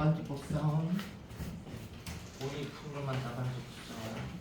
다반지 복선 본이 푸르만 다반지 복선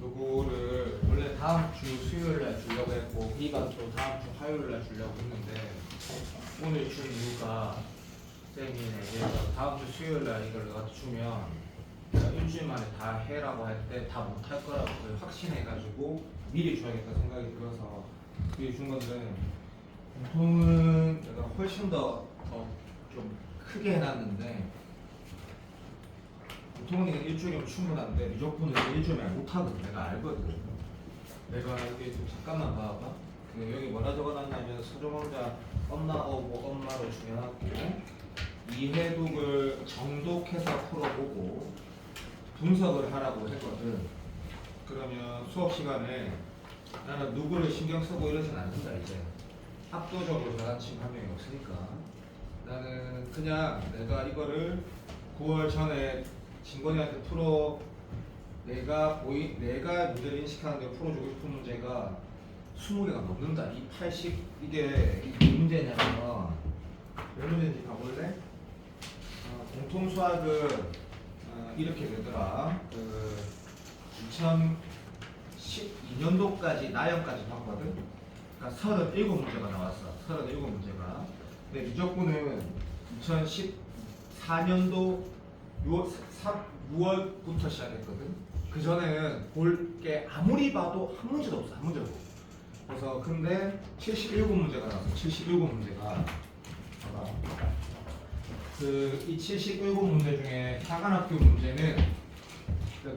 요거를 원래 다음 주 수요일날 주려고 했고 B반도 다음 주 화요일날 주려고 했는데 오늘 준 이유가 쌤이에서 다음 주 수요일날 이걸 내가 주면 내가 일주일 만에 다 해라고 할 때 다 못할 거라고 확신해가지고 미리 줘야겠다 생각이 들어서 미리 준 건데 공통은 내가 훨씬 더 좀 크게 해놨는데 보통은 일주일이면 충분한데 미적분은 일주일만 못하거든. 내가 알거든. 내가 이게 좀 잠깐만 봐봐. 여기 뭐라 적어놨냐면 서정원자 엄마어고 엄마로 중요하고 이해독을 정독해서 풀어보고 분석을 하라고 했거든. 그러면 수업 시간에 나는 누구를 신경 쓰고 이러진 않는다 이제. 압도적으로 잘한 친구 한 명이 없으니까 나는 그냥 내가 이거를 9월 전에 진건이한테 내가 문제를 인식하는데 풀어주고 싶은 문제가 20개가 넘는다. 이 80 이게 무슨 문제냐면 몇 문제인지 봐볼래? 공통 수학은 이렇게 되더라. 2012년도까지 나연까지 봤거든. 그러니까 37문제가 나왔어. 37문제가. 근데 미적분은 2014년도 6월부터 시작했거든. 그 전에는 볼 게 아무리 봐도 한 문제도 없어. 한 문제도. 그래서 근데 77문제가 나왔어. 77문제가. 이 77문제 중에 사관학교 문제는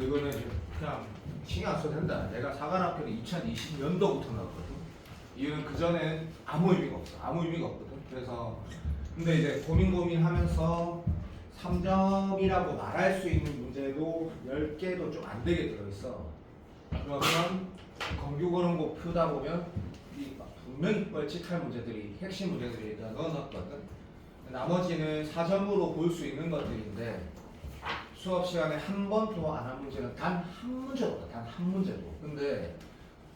이거는 그냥 신경 안 써도 된다. 내가 사관학교는 2020년도부터 나왔거든. 이유는 그 전엔 아무 의미가 없어. 아무 의미가 없거든. 그래서 근데 이제 고민하면서 3점이라고 말할 수 있는 문제도 10개도 좀 안 되게 들어있어. 그러면 검교고론고 푸다 보면 분명히 뻘칙할 문제들이 핵심 문제들이 다 넣어놨거든. 나머지는 4점으로 볼 수 있는 것들인데 수업 시간에 한 번도 안 한 문제는 단 한 문제도 없다. 단 한 문제도. 근데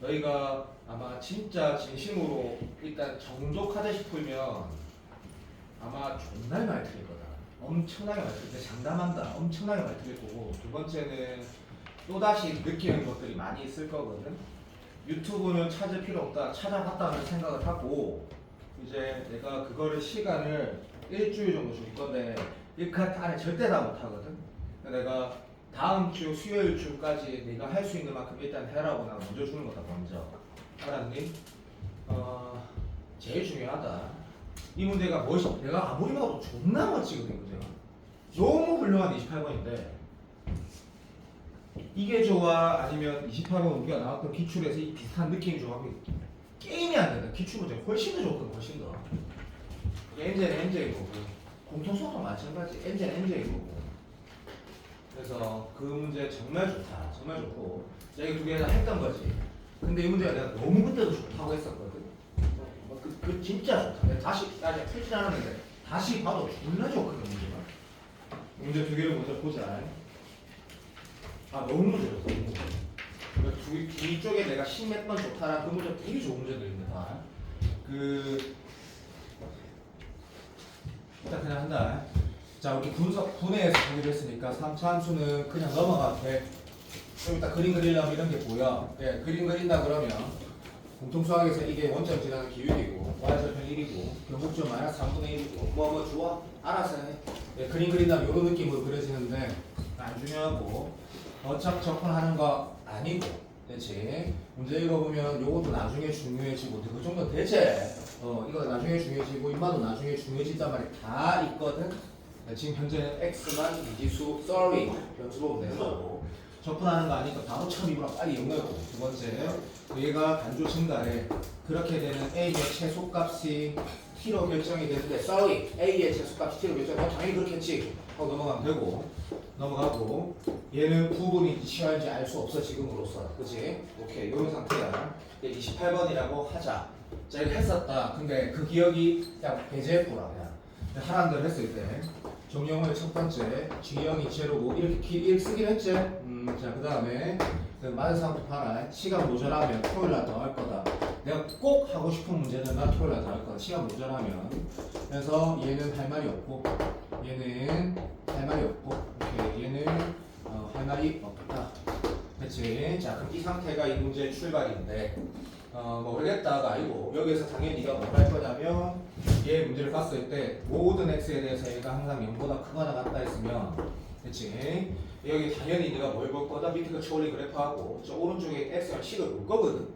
너희가 아마 진짜 진심으로 일단 정독하듯이 풀면 아마 존나 많이 틀릴 거다. 엄청나게 많이 틀릴 때 장담한다. 엄청나게 많이 틀릴 거고 두 번째는 또다시 느끼는 것들이 많이 있을 거거든. 유튜브는 찾을 필요 없다. 찾아봤다는 생각을 하고 이제 내가 그거를 시간을 일주일 정도 줄 건데 이 그 안에 절대 다 못하거든. 내가 다음 주 수요일 주까지 네가 할 수 있는 만큼 일단 해라고 나 먼저 주는 거다. 먼저 알았니? 제일 중요하다. 이 문제가 내가 아무리 봐도 존나 멋지거든. 이 문제가 너무 훌륭한 28번인데 이게 좋아 아니면 28번 우리가 나왔던 기출에서 이 비슷한 느낌이 좋아. 게임이 안 된다. 기출 문제 훨씬 더 좋거든. 훨씬 더. n제는 n제일 거고 공통수학도 마찬가지. n제는 n제일 거고. 그래서 그 문제 정말 좋다. 정말 좋고 여기 두 개 다 했던 거지. 근데 이 문제가 내가 너무 그때도 좋다고 했었거든. 그 진짜 좋다. 내가 다시 아직 풀진 않았는데 다시 봐도 존나 좋거든 문제가. 문제 두 개를 먼저 보자. 아 너무 문제 좋다. 너무. 그러니까 뒤쪽에 내가 10몇 번 좋다라 그 문제 되게 좋은 문제들입니다. 그 일단 그냥 한다. 자 우리 분해에서 보기로 했으니까 3차 함수는 그냥 넘어가도 돼. 좀 이따 그림 그리려면 이런 게 보여. 예, 그림 그린다 그러면 공통수학에서 이게 원점 지나는 기울기고 y절편 1이고 변곡점 마이너스 3분의 1이고 뭐 좋아? 알아서 해. 예, 그림 그린다면 이런 느낌으로 그려지는데 안 중요하고 어차피 접근하는 거 아니고 그렇지. 문제 읽어보면 요것도 나중에 중요해지고 그 정도 대체 이거 나중에 중요해지고 인마도 나중에 중요해진단 말이 다 있거든. 지금 현재는 x만 미지수 sorry 변수 보면 되는 거고 접근하는 거 아니까 바로 첨입으로 빨리 연결하고 두 번째 얘가 단조 증가에 그렇게 되는 a의 최소값이 t로 결정이 되는데 sorry a의 최소값이 t로 결정이 당연히 그렇겠지 하고 넘어가면 되고 넘어가고 얘는 부분이 취할지 알 수 없어 지금으로서 그치? 오케이 이런 상태야 28번이라고 하자 자 이거 했었다 근데 그 기억이 그냥 배제했구나 그냥 하라는 대로 했을 때 정영호의 첫 번째 G형이 제로고 이렇게 쓰긴 했지. 자 그 다음에 많은 사람도 봐라. 시간 모자라면 토요일날 더 할 거다. 내가 꼭 하고 싶은 문제는 난 토요일날 더 할 거다. 시간 모자라면. 그래서 얘는 할 말이 없고 얘는 할 말이 없고 오케이 얘는 할 말이 없다. 그치? 자 그럼 이 상태가 이 문제의 출발인데 모르겠다가 아니고 여기에서 당연히 네가 뭘 할 거냐면 얘 문제를 봤을 때 모든 x에 대해서 얘가 항상 0보다 크거나 같다 했으면 그치? 여기 당연히 네가 뭘 볼 거다 밑에 거 초월린 그래프하고 저 오른쪽에 x랑 식을 볼 거거든.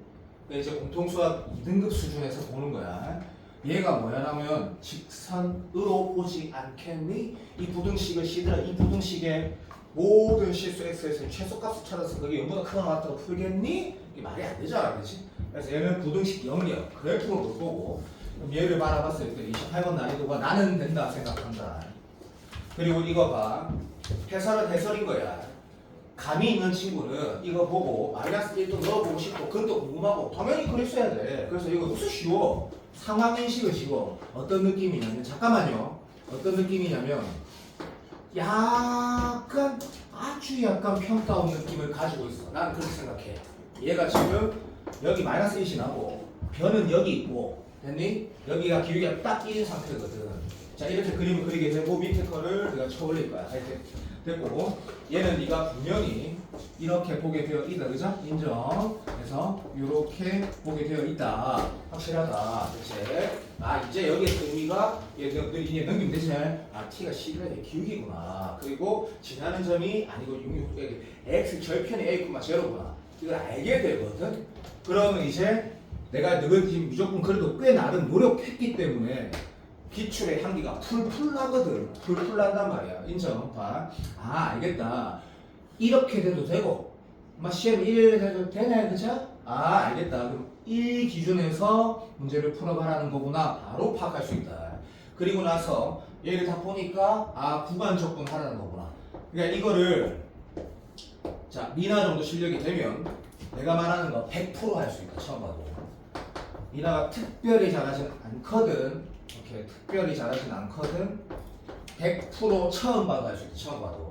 이제 공통수학 2등급 수준에서 보는 거야. 얘가 뭐냐면 직선으로 오지 않겠니? 이 부등식을 시들어 이 부등식의 모든 실수 x에서 최소값을 찾아서 그게 0보다 크거나 같다고 풀겠니? 이게 말이 안 되잖아, 그렇지? 그래서 얘는 부등식 0이야. 그래프로 볼 거고 그럼 얘를 바라봤을 때 28번 난이도가 나는 된다 생각한다. 그리고 이거 봐. 해설은 해설인 거야. 감이 있는 친구는 이거 보고 마이너스 1도 넣어보고 싶고 그건 또 궁금하고 당연히 그랬어야 돼. 그래서 이거 무슨 쉬워. 상황인식은 쉬워. 어떤 느낌이냐면 잠깐만요. 어떤 느낌이냐면 약간 아주 약간 평가원 느낌을 가지고 있어. 나는 그렇게 생각해. 얘가 지금 여기 마이너스 1이 나고 변은 여기 있고 됐니? 여기가 기울기가 딱 1인 상태거든. 자 이렇게 그림을 그리게 되고 밑에 거를 내가 쳐올릴 거야. 이렇게 됐고 얘는 네가 분명히 이렇게 보게 되어 있다. 그죠? 인정. 그래서 이렇게 보게 되어 있다. 확실하다. 그치? 아 이제 여기에 의미가 이제 넘기면 되지? 아 t가 11의 기울기구나. 그리고 지나는 점이 아니고 x 절편이 a, 제로구나. 이걸 알게 되거든. 그러면 이제 내가 너희 지금 무조건 그래도 꽤 나름 노력했기 때문에 기출의 향기가 풀풀 나거든. 풀풀 난단 말이야. 인정. 봐. 아 알겠다. 이렇게 돼도 되고 시험 1 해도 되네. 그쵸? 아 알겠다. 그럼 1 기준에서 문제를 풀어가라는 거구나. 바로 파악할 수 있다. 그리고 나서 얘를 다 보니까 아 구간 접근하라는 거구나. 그러니까 이거를 자 미나 정도 실력이 되면 내가 말하는 거 100% 할 수 있다. 처음 봐도. 미나가 특별히 잘하진 않거든. 이렇게 특별히 잘하진 않거든. 100% 처음 봐도 할 수 있다. 처음 봐도.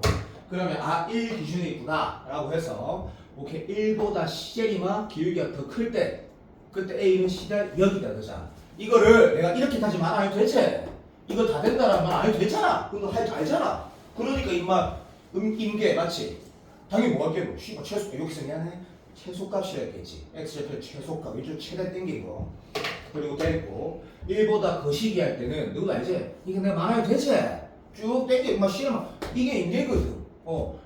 그러면 아 1 기준이 있구나 라고 해서 오케이 1보다 C제리마 기울기가 더 클 때 그때 A는 C다 여기다 넣자. 이거를 내가 이렇게 다시 말 안 해도 되지? 이거 다 된다라는 말 안 해도 되잖아. 그거 할 줄 알잖아. 그러니까 임마 임계 맞지? 당연히 뭐 할게? 최소 여기서 미안해. 최소값이었겠지. x좌표 최소값 이쪽 최대 땡긴 거. 그리고 땡고 1보다 거시기 할 때는 누구 알지? 이게 내가 말해도 되지? 쭉 땡겨 막 싫으면 이게 임계거든.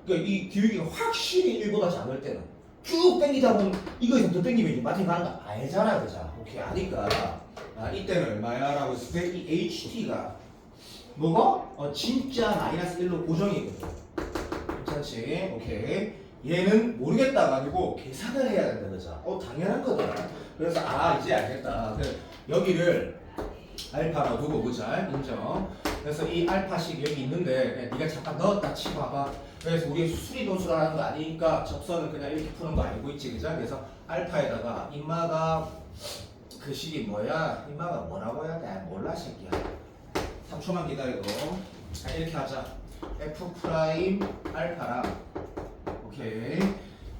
그러니까 이 기울기가 확실히 1보다 작을 때는 쭉 땡기다 보면 이거에서 더 땡기면 이제 마틴 가는 거 알잖아, 그죠? 오케이 아니까 이때는 얼마야? 라고 했을 때 이 HT가 뭐가? 진짜 마이너스 1로 고정이거든. 괜찮지? 오케이. 얘는 모르겠다 가지고 계산을 해야 된다 그죠? 당연한 거다. 그래서 이제 알겠다. 여기를 알파라고 두고 그죠? 인정. 그래서 이 알파식 여기 있는데 네가 잠깐 넣었다 치고 봐봐. 그래서 우리 수리 도수라는 거 아니니까 접선은 그냥 이렇게 푸는 거 알고 있지 그죠? 그래서 알파에다가 인마가 그 식이 뭐야? 인마가 뭐라고 해야 돼? 몰라 새끼야. 3초만 기다리고 이렇게 하자. F 프라임 알파랑 오케이.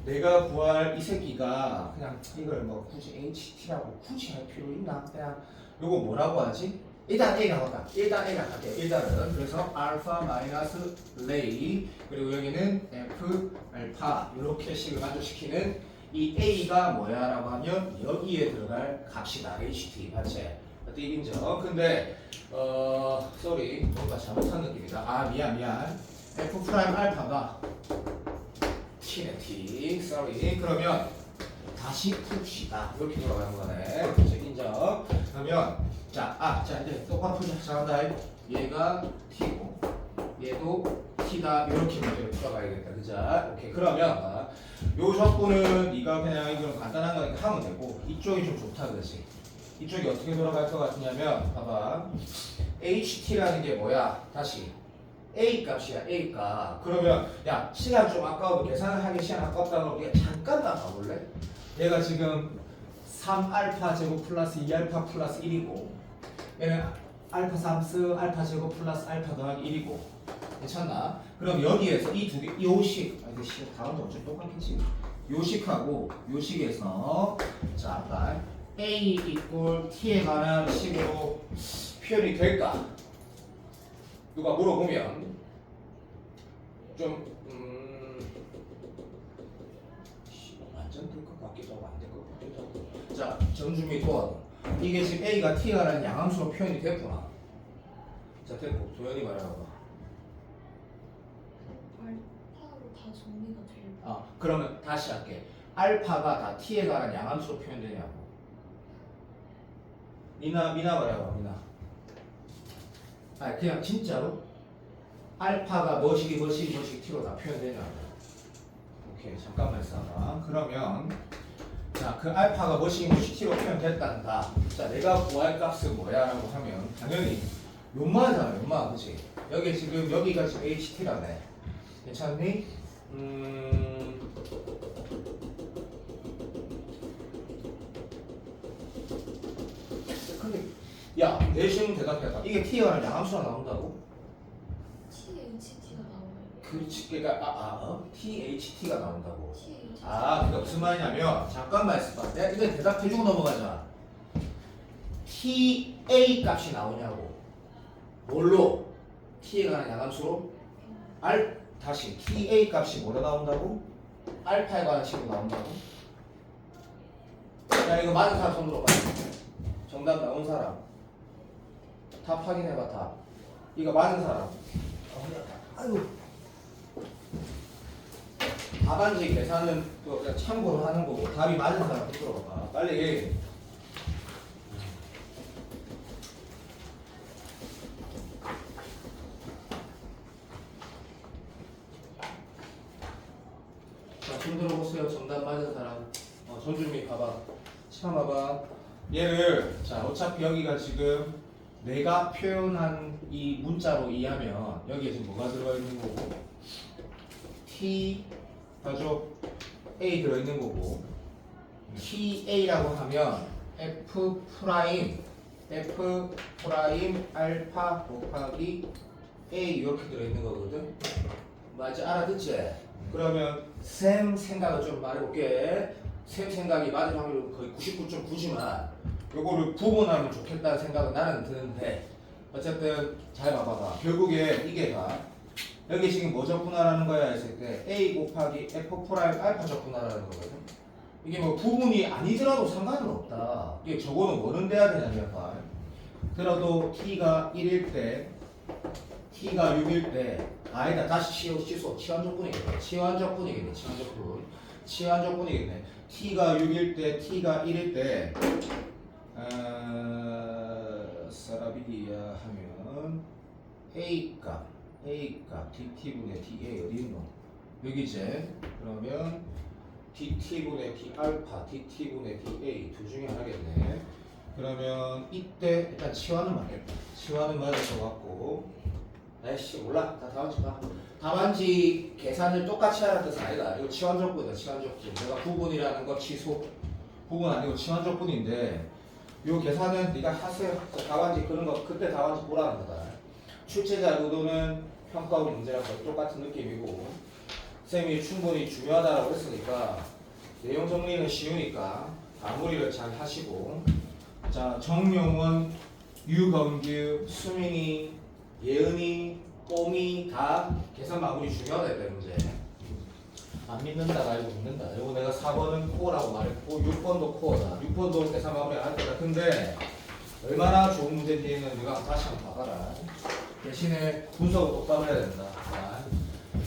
내가 구할 이 새끼가 그냥 이걸 뭐 굳이 HT라고 굳이 할 필요 있나? 그냥 요거 뭐라고 하지? 일단 A가 할까? 일단 A가 할게요. 일단은 그래서 알파 마이너스 레이 그리고 여기는 F 알파 이렇게 식을 만족시키는 이 A가 뭐야라고 하면 여기에 들어갈 값이다. HT 맞지? 어때 인정? 근데 쏘리 뭔가 잘못한 느낌이다. 미안. F 프라임 알파가 T네 T. 쏘리. 그러면 다시 풉시다. 이렇게 돌아가는 거네. 그렇죠? 인정. 그러면 자 이제 똑바로 푸자. 잘한다. 얘가 T고 얘도 T다. 이렇게 문제를 풀어가야겠다. 그죠? 오케이. 그러면 요 조건은 네가 그냥 이건 간단한 거니까 하면 되고 이쪽이 좀 좋다 그렇지? 이쪽이 어떻게 돌아갈 것 같으냐면 봐봐. HT라는 게 뭐야? 다시 A 값이야. A 값. 그러면 야 시간 좀 아까워도 계산을 하기 시간 아깝다고 우리가 잠깐만 가볼래? 얘가 지금 3알파 제곱 플러스 2알파 플러스 1이고 얘는 알파 3스 알파 제곱 플러스 알파 더하기 1이고 괜찮나? 그럼 여기에서 이 두 개, 요식 다음도 어차피 똑같겠지. 요식하고 요식에서 자 아까 A 이꼴 T에 관한 식으로 표현이 될까? 누가 물어보면 좀 완전 될 것 같기도 하고 안 될 것 같기도 하고. 자 정준미 도와도 이게 지금 A가 T가 라는 양함수로 표현이 됐구나. 자 됐고 도현이 말해봐. 알파로 다 정리가 돼요. 그러면 다시 할게. 알파가 다 T에 관한 양함수로 표현되냐고. 미나 말해봐 미나. 그냥 진짜로 알파가 뭐시기 T로 다 표현되냐고. 오케이 잠깐만 있어봐. 그러면 자 그 알파가 뭐시기 T로 표현됐단다. 자 내가 구할 값은 뭐야라고 하면 당연히 요마잖아 요마 그치? 여기 지금 여기가 지금 HT라네. 괜찮니? 근데 야 내신 대답해봐. 이게 T가 양함수가 나온다고? THT가 나와요. 그렇지. 그러니까 THT가 나온다고. THT. 그러니까 무슨 말이냐면 잠깐만 있어봐. 내가 이거 대답해주고 넘어가자. TA 값이 나오냐고. 뭘로? T에 관한 양함수로? 다시 TA 값이 뭐로 나온다고? 알파에 관한 식으로 나온다고? 야 이거 맞은 사람 손 들어봐. 정답 나온 사람. 답 확인해봐 답. 이거 맞은 사람. 아이고. 답안지 계산은 또 그냥 참고로 하는 거고 답이 맞은 사람 손 들어봐. 빨리 얘기해. 자, 손 들어보세요. 정답 맞은 사람. 전준미 봐봐. 시간 봐봐. 얘를 자 어차피 여기가 지금 내가 표현한 이 문자로 이해하면 여기에 지금 뭐가 들어가 있는 거고 T 가족 A 들어 있는 거고 TA라고 하면 F 프라임 알파 곱하기 A 이렇게 들어 있는 거거든. 맞지? 알아듣지? 그러면 쌤 생각을 좀 말해볼게. 쌤 생각이 맞을 확률은 거의 99.9지만 요거를 구분하면 좋겠다는 생각은 나는 드는데 어쨌든 잘 봐봐봐. 결국에 이게 봐. 여기 지금 뭐 적분하라는 거야 했을 때 A 곱하기 F 프라임 알파 적분하라는 거거든. 이게 뭐 부분이 아니더라도 상관은 없다. 이게 저거는 뭐는 돼야 되냐면 봐. 들어도 T가 1일 때 T가 6일 때 아니다 다시 취소 치환 적분이겠네. 치환 적분이겠네. T가 6일 때 T가 1일 때 사라비디야 하면 A 값 DT분의 DA 어디 있노? 여기 이제 그러면 dt분의 d알파, dt분의 da 둘 중에 하나겠네. 그러면 이때 일단 치환은 맞겠다. 치환은 맞을 것 같고. 아이씨 몰라. 다 답안지 봐. 답안지 계산을 똑같이 하라는 뜻은 아니다. 이거 치환적분이다. 치환적분. 내가 구분이라는 거 취소. 구분 아니고 치환적분인데 요 계산은 네가 하세요. 답안지 그런 거 그때 답안지 보라는 거다. 출제자 의도는 평가원 문제랑 거의 똑같은 느낌이고 쌤이 충분히 중요하다라고 했으니까 내용 정리는 쉬우니까 마무리를 잘 하시고 자 정용원, 유건규, 수민이, 예은이, 뽕이 다 계산 마무리 중요하다 했다 문제. 안 믿는다가 아니고 믿는다. 이거 내가 4번은 코어라고 말했고 6번도 코어다. 6번도 계산 마무리 안 할 거다. 근데 얼마나 좋은 문제인지는 네가 다시 한번 봐봐라. 대신에 분석을 똑바로 해야 된다. 자,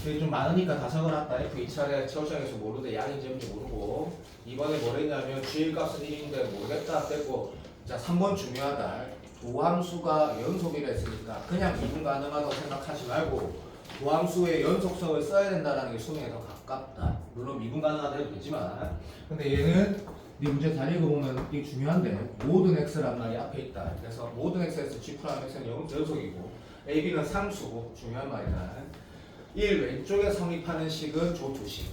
이게 좀 많으니까 다 적어놨다. F2차례 채우장에서 모르는데 양인지 뭔지 모르고 이번에 뭘 했냐면 G값은 1인데 모르겠다 뺐고 자 3번 중요하다. 도함수가 연속이라 했으니까 그냥 미분 가능하다고 생각하지 말고 도함수의 연속성을 써야 된다는 게 수능에 더 가깝다. 물론 미분 가능하다 해도 되지만 근데 얘는 이 문제 잘 읽어보면 이게 중요한데 모든 x란 말이 앞에 있다. 그래서 모든 x에서 g 프라임 x는 연속이고 a, b는 상수고 중요한 말이다. 1 왼쪽에 성립하는 식은 조 두식.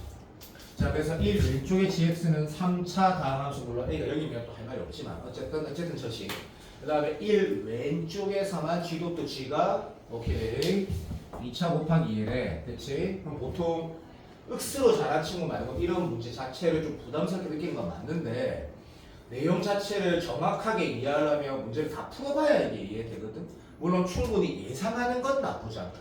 자 그래서 1 왼쪽의 gx는 3차 다항함수 물론 a가 0이면 또 할 말이 없지만 어쨌든 저식. 그 다음에 1 왼쪽에서만 g도 또 g가 오케이 2차 곱하기 1에 됐지? 그럼 보통 억수로 잘한 친구 말고 이런 문제 자체를 좀 부담스럽게 느끼는 건 맞는데 내용 자체를 정확하게 이해하려면 문제를 다 풀어봐야 이게 이해되거든. 물론 충분히 예상하는 건 나쁘지 않다.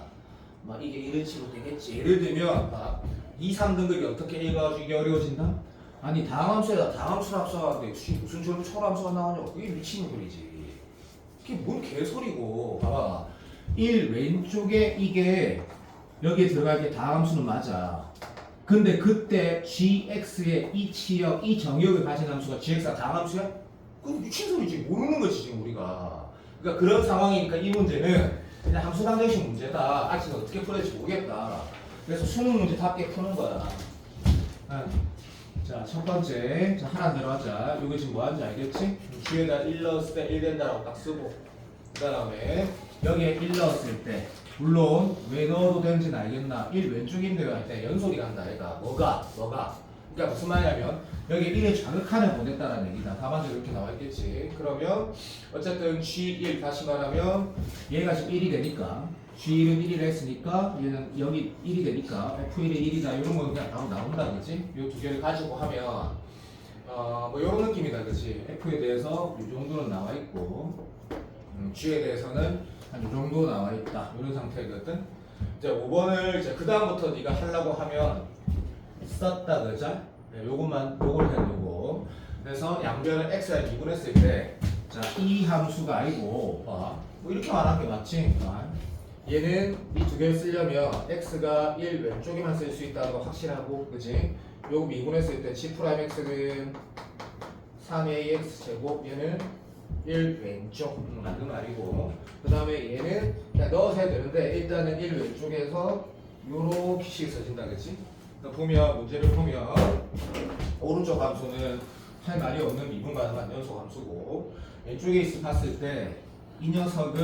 막 이게 이런 식으로 되겠지. 예를 들면 막 2, 3등급이 어떻게 읽어가지고 이게 어려워진다? 아니 다항함수에다 다항함수를 합쳐가는데 무슨 저런 초함수가 나오냐고. 그게 미치는 소리지. 그게 뭔 개소리고. 봐봐 1 왼쪽에 이게 여기에 들어갈 게 다항함수는 맞아. 근데 그때 gx의 이 치역, 이 정역을 가진 함수가 gx가 다항함수야? 그건 미친 소리지. 모르는 거지 지금 우리가. 그러니까 그런 상황이니까 이 문제는 그냥 함수 방정식 문제다. 아직 어떻게 풀어야지 모르겠다. 그래서 수능 문제답게 푸는 거야. 자, 첫 번째. 자, 하나 들어가자. 이거 지금 뭐 하는지 알겠지? 뒤에다 1 넣었을 때 1 된다라고 딱 쓰고 그 다음에 여기에 1 넣었을 때 물론 왜 넣어도 되는지는 알겠나? 1 왼쪽인데요 할 때 연속이 간다 얘가 뭐가? 그러니까 무슨 말이냐면 여기 1을 자극하는 보냈다는 얘기다. 답안지 이렇게 나와 있겠지. 그러면 어쨌든 G1 다시 말하면 얘가 지금 1이 되니까 G1은 1이라 했으니까 얘는 여기 1이 되니까 F1이 1이다 이런 거 그냥 나온다 그지? 이 두 개를 가지고 하면 뭐 이런 느낌이다 그지? F에 대해서 이 정도는 나와 있고 G에 대해서는 한 이 정도 나와 있다 이런 상태거든. 이제 5번을 이제 그 다음부터 네가 하려고 하면 썼다 그죠? 네, 요걸 해두고 그래서 양변을 x에 미분했을 때 자 이 함수가 아니고 뭐 이렇게 말한 게 맞지? 얘는 이 두 개를 쓰려면 x가 1 왼쪽에만 쓸 수 있다는 거 확실하고 그지? 요거 미분했을 때 g 프라임 x는 3ax 제곱 얘는 1 왼쪽 맞는 말이고 그 다음에 얘는 그냥 넣어서 해야 되는데 일단은 1 왼쪽에서 요렇게 씩 써진다 그치? 보면 문제를 보면 오른쪽 함수는 할 말이 없는 미분 가능한 연속 함수고 왼쪽에 봤을 때 이 녀석은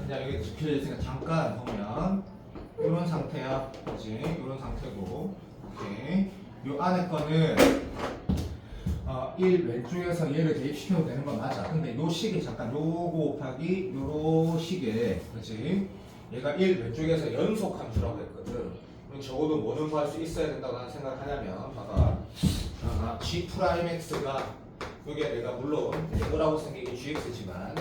그냥 여기 집혀져 있으니까 잠깐 보면 이런 상태야 그치? 이런 상태고 오케이 요 안에 거는 1 왼쪽에서 얘를 대입시켜도 되는 건 맞아. 근데 요 식에 잠깐 요거 곱하기 요 식에 그치? 얘가 1 왼쪽에서 연속 함수라고 했거든. 그럼 적어도 뭐는 구할 수 있어야 된다고 나는 생각하냐면 봐봐 g 프라임 x가 이게 내가 물론 뭐라고 생기게 gx지만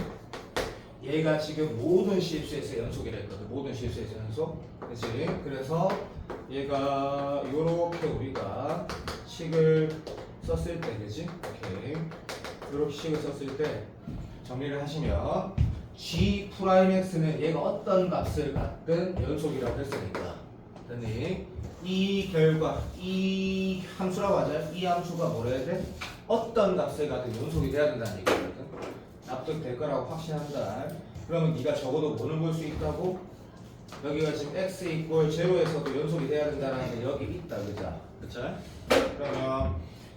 얘가 지금 모든 실수에서 연속이라 했거든. 모든 실수에서 연속 그치? 그래서 얘가 요렇게 우리가 식을 썼을 때 그지? 오케이 이렇게 식을 썼을 때 정리를 하시면 g 프라임 x는 얘가 어떤 값을 갖든 연속이라고 했으니까 그러니 이 결과 이 함수라고 하자. 이 함수가 뭐라 해야 돼? 어떤 값을 갖든 연속이 돼야 된다는 얘기거든. 납득될 거라고 확신한다. 그러면 네가 적어도 뭐는 볼 수 있다고? 여기가 지금 x 이꼴 제로에서도 연속이 돼야 된다는 게 여기 있다, 그죠? 그쵸?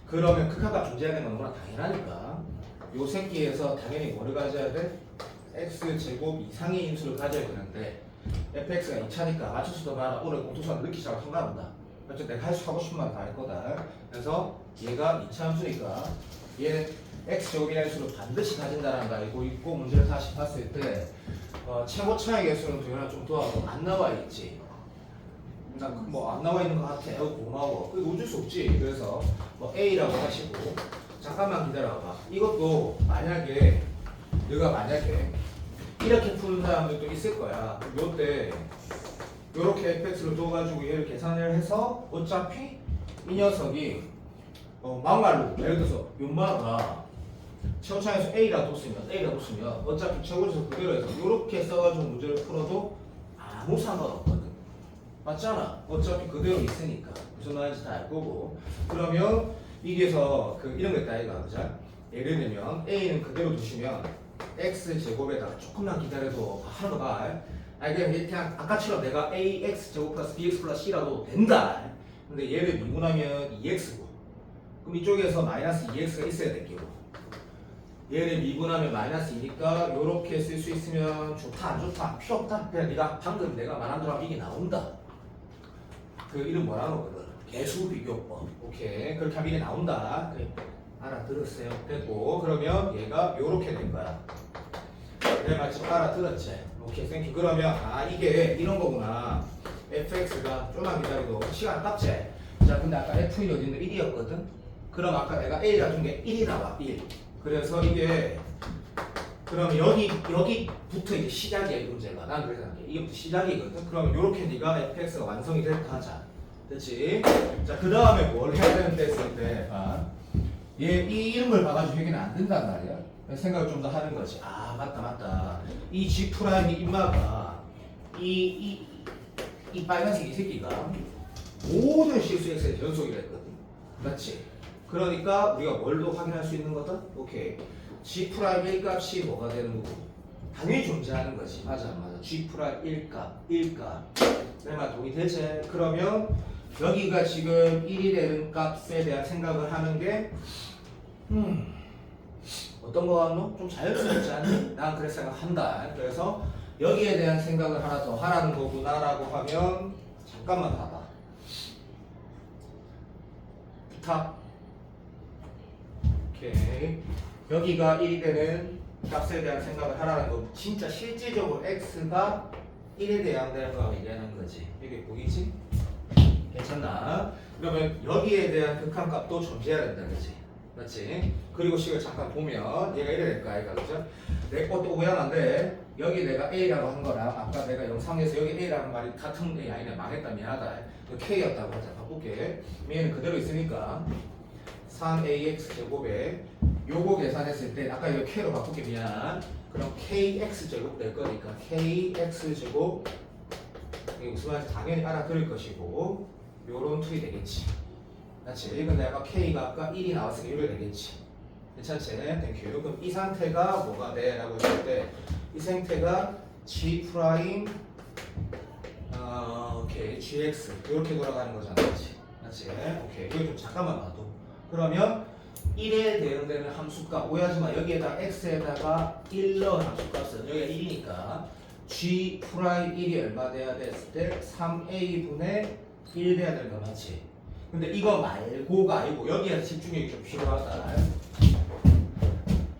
그러면 극한값 존재하는 건 너무나 당연하니까 요 새끼에서 당연히 뭐를 가져야 돼? x 제곱 이상의 인수를 가져야 되는데 fx가 2차니까 맞출 수도 봐라. 오늘 공통수학 느끼시라고 상관없다. 어쨌든 내가 하고 싶은 말 다 할 거다. 그래서 얘가 2차 함수니까 얘는 x 제곱이라는 수를 반드시 가진다는 거 알고 있고 문제를 다시 봤을 때 최고 차의 개수는 도현아 좀 더하고 안 나와 있지. 나 뭐 안 나와 있는 것 같아. 고마워. 그거 어쩔 수 없지. 그래서 뭐 a라고 하시고 잠깐만 기다려봐. 이것도 만약에 너가 만약에 이렇게 푸는 사람들도 있을 거야. 요때 요렇게 fx를 둬가지고 얘를 계산을 해서 어차피 이 녀석이 막말로 예를 들어서 연마가 최고차에서 A라 뒀으면 어차피 최고에서 그대로 해서 요렇게 써가지고 문제를 풀어도 아무 상관없거든. 맞잖아. 어차피 그대로 있으니까 무슨 말인지 다 알 거고. 그러면 이게서 이런 거 있다 이가 그죠? 예를 들면 A는 그대로 두시면 x 제곱에다가 조금만 기다려도 하는 거 봐. 그냥 아까처럼 내가 ax 제곱 플러스 bx 플러스 c라도 된다. 근데 얘를 미분하면 2x고 그럼 이쪽에서 마이너스 2x가 있어야 될 게고 얘를 미분하면 마이너스 2니까 요렇게 쓸 수 있으면 좋다 안 좋다 필요 없다. 그냥 네가 방금 내가 말한 대로 이게 나온다. 그 이름 뭐라고 그러거든. 개수 비교법. 오케이. 그렇게 하면 이게 나온다. 그래. 알아들었어요. 됐고 그러면 얘가 요렇게 된 거야. 내가 지금 알아들었지? 오케이 땡큐. 그러면 이게 이런 거구나. fx가 좀만 기다려도 시간 아깝지? 자 근데 아까 f1이 어딘데 1이었거든? 그럼 아까 내가 a라 준 게 1이 나와 1. 그래서 이게 그럼 여기부터 이제 시작이야 이 문제가. 난 그래서 이게부터 시작이거든. 그러면 요렇게 네가 fx가 완성이 됐다 하자. 됐지? 자 그 다음에 뭘 해야 되는데 했을 때 이 이름을 봐가지고 여기는 안 된단 말이야. 생각을 좀 더 하는 거지. 맞다. 이 G 프라임이 임마가 이 빨간색 이 새끼가 모든 실수 x의 연속이 됐거든. 맞지? 그러니까 우리가 뭘로 확인할 수 있는 거다? 오케이. G 프라임 1값이 뭐가 되는 거고? 당연히 존재하는 거지. 맞아. G 프라임 1값. 내 말 동의되지? 그러면 여기가 지금 1이 되는 값에 대한 생각을 하는 게 어떤 거 같노? 좀 자연스럽지 않니? 난 그렇게 생각한다. 그래서 여기에 대한 생각을 하나 더 하라는 거구나 라고 하면 잠깐만 봐봐. 부탁. 오케이. 여기가 1이 되는 값에 대한 생각을 하라는 거. 진짜 실질적으로 x가 1에 대한 거 얘기하는 거지. 이게 보이지? 괜찮나? 그러면 여기에 대한 극한값도 존재해야 된다, 그치? 맞지? 그리고 식을 잠깐 보면 얘가 이래 될까, 아이가, 그죠? 내 것도 오해하는데 여기 내가 A라고 한 거랑 아까 내가 영상에서 여기 A라는 말이 같은 A 아니네. 망했다, 미안하다. K였다고 하자. 바꿀게. 얘는 그대로 있으니까 3ax 제곱에 요거 계산했을 때 아까 이거 K로 바꿀게 미안. 그럼 KX 제곱 될 거니까 KX 제곱 이게 무슨 말인지 당연히 알아들을 것이고 요런 틀이 되겠지. 맞지? 근데 아까 K가 아까 1이 나왔으니까 이렇게 되겠지. 괜찮지? 땡큐. 그럼 이 상태가 뭐가 돼? 라고 했을 때 이 상태가 G 프라임 오케이 GX 이렇게 돌아가는 거잖아. 맞지? 맞지? 오케이. 이거 좀 잠깐만 봐도 그러면 1에 대응되는 함수값 오해하지마. 여기에다 x에다가 1 넣은 함수값은 여기가 1이니까 g 프라임 1이 얼마 돼야 됐을 때 3a분의 1 돼야 되는 거 맞지? 근데 이거 말고가 아니고 여기에서 집중력이 좀 필요하다.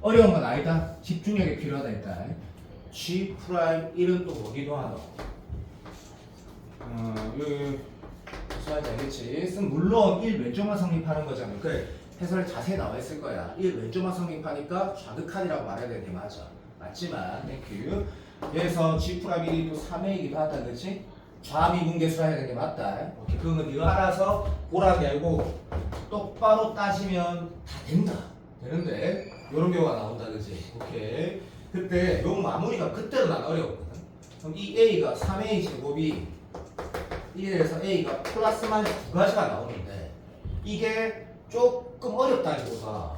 어려운 건 아니다. 집중력이 필요하다 했다. g 프라임 1은 또 뭐기도 하노? 무슨 말인지 알겠지? 물론 1 왼쪽만 성립하는 거잖아. 그래. 해설 자세히 나와 있을 거야. 1 왼쪽만 성립하니까 좌극한이라고 말해야 되는 게 맞아. 맞지만, 땡큐. 그래서 G 프라임 1이 또 3A이기도 하다, 그렇지? 좌미분계수로 해야 되는 게 맞다. 오케이. 그건 네가 알아서 보라는 게 아니고 똑바로 따지면 다 된다. 되는데 이런 경우가 나온다, 그렇지? 오케이. 그때 요 마무리가 그때는 난 어려웠거든. 그럼 이 A가 3A 제곱이 1에서 A가 플러스 마이너스 두 가지가 나오는데 이게 조금 어렵다기보다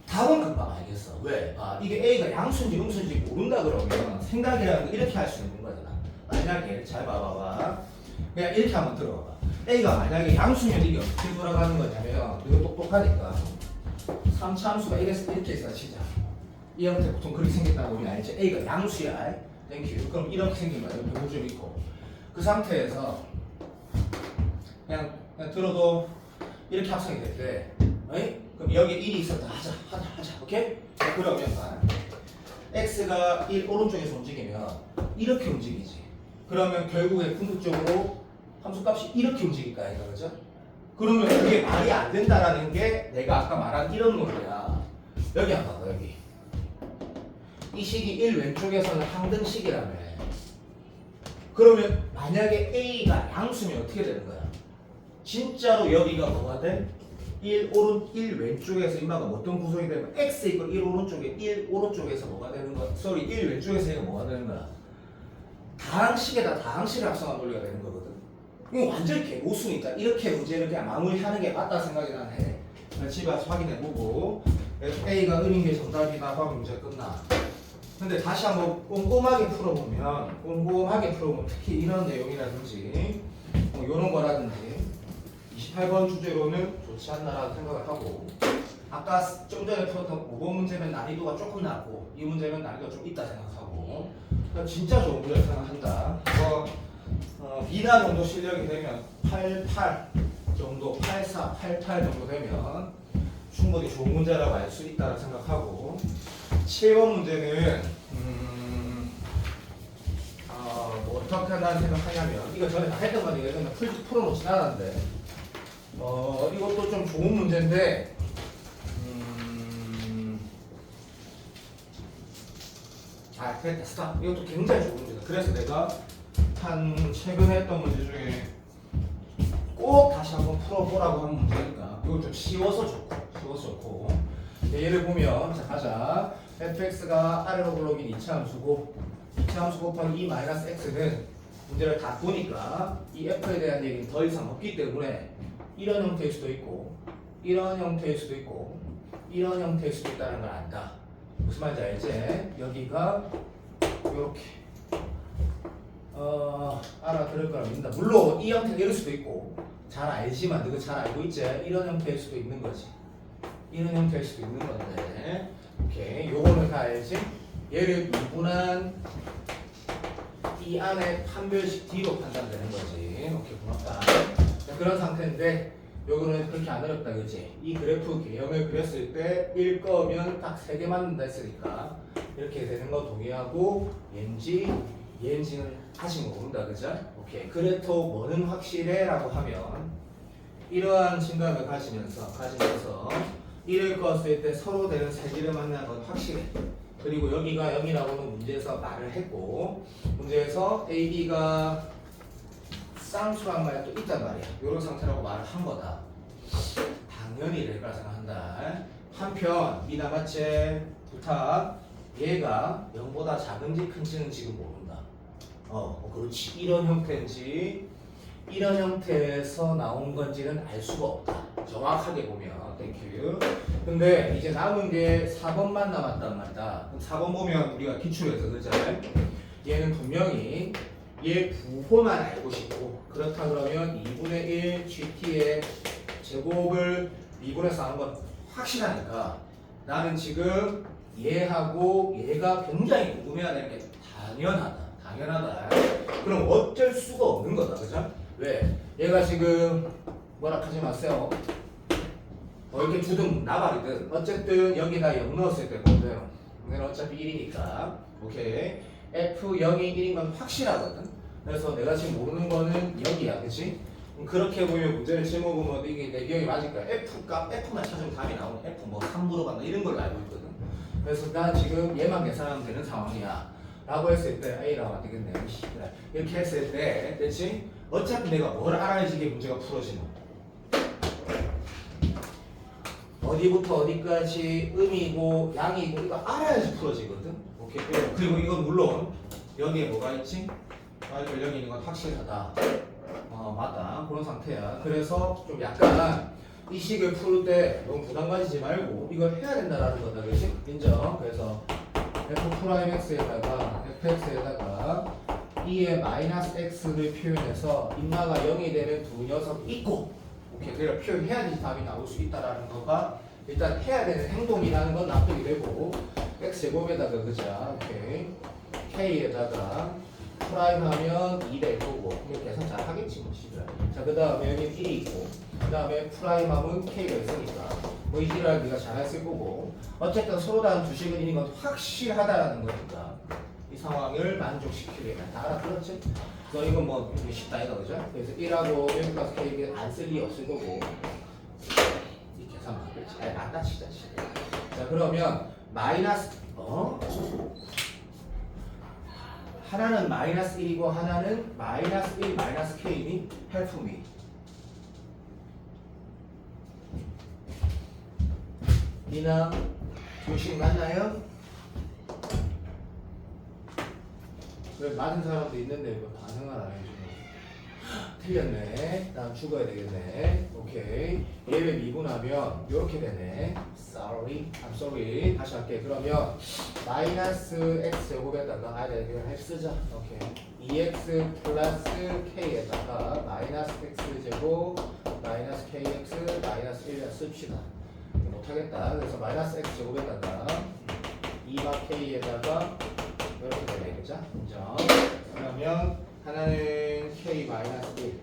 답은 금방 알겠어. 왜? 이게 A가 양수인지 음수인지 모른다 그러면 생각이라는 거 이렇게 할 수 있는 거잖아. 만약에 잘 봐봐봐. 그냥 이렇게 한번 들어봐봐. A가 만약에 양수면 이게 어떻게 돌아가는 거냐면 이거 똑똑하니까 3차 함수가 이렇게 있어 치자. 이 형태 보통 그렇게 생겼다고 우리 알지? A가 양수야. 땡큐. 그럼 이렇게 생긴 거야. 옆에 무좀 있고. 그 상태에서 그냥 들어도 이렇게 합성이 될 때, 그럼 여기 1이 있었다. 하자. 오케이? 자, 그러면 x가 1 오른쪽에서 움직이면 이렇게 움직이지. 그러면 결국에 궁극적으로 함수값이 이렇게 움직일 거 아닌가, 그죠? 그러면 그게 말이 안 된다라는 게 내가 아까 말한 이런 논리야. 여기 한번 봐봐, 여기. 이 식이 1 왼쪽에서는 항등식이라며. 그러면 만약에 A가 양수면 어떻게 되는 거야? 진짜로 여기가 뭐가 돼? 1 왼쪽에서 임마가 어떤 구성이 되면 x 이걸 1 오른쪽에 1 오른쪽에서 뭐가 되는 거야? 1 왼쪽에서 얘가 뭐가 되는 거야? 다항식에다 다항식을 합성한 논리가 되는 거거든. 이거 완전히 개모순이니까 이렇게 문제를 그냥 마무리하는 게 맞다 생각이 난 해. 집에 와서 확인해보고 A가 은인 게 정답이다 하면 문제 끝나. 근데 다시 한번 꼼꼼하게 풀어보면 특히 이런 내용이라든지 이런 거라든지 28번 주제로는 좋지 않나라고 생각을 하고, 아까 좀 전에 풀었던 5번 문제는 난이도가 조금 낮고 이 문제는 난이도가 좀 있다 생각하고, 진짜 좋은 문제를 생각한다. 이거 B나 정도 실력이 되면 88 정도, 84, 88 정도 되면 충분히 좋은 문제라고 알 수 있다고 생각하고, 7번 문제는 뭐 어떻게 한다는 생각하냐면, 이거 전에 다 했던 건데 이거 그냥 풀어놓진 않았는데 이것도 좀 좋은 문제인데 됐다, 스탑. 이것도 굉장히 좋은 문제다. 그래서 내가 한 최근에 했던 문제 중에 꼭 다시 한번 풀어보라고 하는 문제니까 이거 좀 쉬워서 좋고. 예를 보면, 자 가자. fx가 아래로 굴러긴 2차 함수고 2차 함수 곱하기 2 x는 문제를 다 보니까 이 f에 대한 얘기는 더 이상 없기 때문에 이런 형태일 수도 있고 이런 형태일 수도 있고 이런 형태일 수도 있다는 걸 안다. 무슨 말인지 알지? 여기가 이렇게 알아들을 거라 믿는다. 물론 이 형태가 이럴 수도 있고, 잘 알지만 너가 잘 알고 있지? 이런 형태일 수도 있는 거지. 이런 형태일 수도 있는 건데, 오케이, 요거는 다 알지? 얘를 미분한 이 안에 판별식 D로 판단되는 거지. 오케이, 고맙다. 자, 그런 상태인데 요거는 그렇게 안 어렵다, 그치? 이 그래프 개형을 그렸을 때 1 거면 딱 3개 맞는다 했으니까 이렇게 되는 거 동의하고, 얘인지는 아직 모른다, 그죠? 오케이. 그래도 뭐는 확실해? 라고 하면 이러한 증감을 가지면서 1을 껐을 때 서로 되는 세기를 만나는 건 확실해. 그리고 여기가 0이라고는 문제에서 말을 했고, 문제에서 A, B가 쌍수란 말이 또 있단 말이야. 이런 상태라고 말을 한 거다. 당연히 될 거라 생각한다. 한편 이 남아체 부탁, 얘가 0보다 작은지 큰지는 지금 모른다. 그렇지. 이런 형태인지 이런 형태에서 나온 건지는 알 수가 없다. 정확하게 보면. 땡큐. 근데 이제 남은 게 4번만 남았단 말이다. 4번 보면 우리가 기출에서 그죠? 얘는 분명히 얘 부호만 알고 싶고, 그렇다 그러면 2분의 1 GT의 제곱을 미분해서 하는 건 확실하니까 나는 지금 얘하고 얘가 굉장히 궁금해야 되는 게 당연하다. 그럼 어쩔 수가 없는 거다, 그죠? 왜? 얘가 지금 뭐라 하지 마세요. 이렇게 주든 나발이든 어쨌든 여기다 0 넣었을 때거든. 얘는 어차피 1이니까. 오케이. F0이 1인 건 확실하거든. 그래서 내가 지금 모르는 거는 여기야, 그치? 그렇게 보면 문제를 제목은 이게 내 기억이 맞을 거야. F만 찾으면 답이 나오는 F 뭐 3으로 간다 이런 걸로 알고 있거든. 그래서 난 지금 얘만 계산하면 되는 상황이야 라고 했을 때 A라고 안 되겠네. 이렇게 했을 때, 그치? 어차피 내가 뭘 알아야지 이게 문제가 풀어지는 어디부터 어디까지 음이고 양이고 이거 알아야지 풀어지거든. 오케이. 그리고 이건 물론 여기에 뭐가 있지? 여기 있는 건 확실하다. 맞다. 그런 상태야. 그래서 좀 약간 이 식을 풀 때 너무 부담 가지지 말고 이걸 해야 된다라는 거다, 그렇지? 인정. 그래서 f'x에다가 fx에다가 2의 마이너스 x를 표현해서 인마가 0이 되는 두 녀석 있고 오케이 그걸 표현해야지 답이 나올 수 있다라는 거가 일단 해야 되는 행동이라는 건 납득이 되고 x제곱에다가 그자 오케이 k에다가 프라임 하면 2 될 거고 이거 계산 잘 하겠지 뭐 씨발. 자 그 다음에 여기 1이 있고 그 다음에 프라임 하면 k가 있으니까 뭐 이 지랄 네가 잘 했을 거고 어쨌든 서로 다른 주식은 있는 건 확실하다라는 거니까 이 상황을 만족시키려면 다 알아들었지? 그래서 이건 뭐 쉽다 이거 그죠? 그래서 1하고 1플러스 k는 안 쓸 리 없을 거고 이 계산만 하겠지. 아니 맞다 치자. 자 그러면 마이너스 하나는 마이너스 1이고 하나는 마이너스 1 마이너스 k니 help me. 이나 조식 맞나요? 왜 맞은 사람도 있는데 왜 반응을 안 해주는 틀렸네. 난 죽어야 되겠네. 오케이. 얘를 미분하면 이렇게 되네. I'm sorry. 다시 할게. 그러면 마이너스 x 제곱에다가 이거 쓰자. 오케이. 2x 플러스 k에다가 마이너스 x 제곱 마이너스 kx 마이너스 1을 씁시다. 못하겠다. 그래서 마이너스 x 제곱에다가 2마 k에다가 이렇게 되네. 그죠? 인정. 그러면 하나는 k 마이너스 1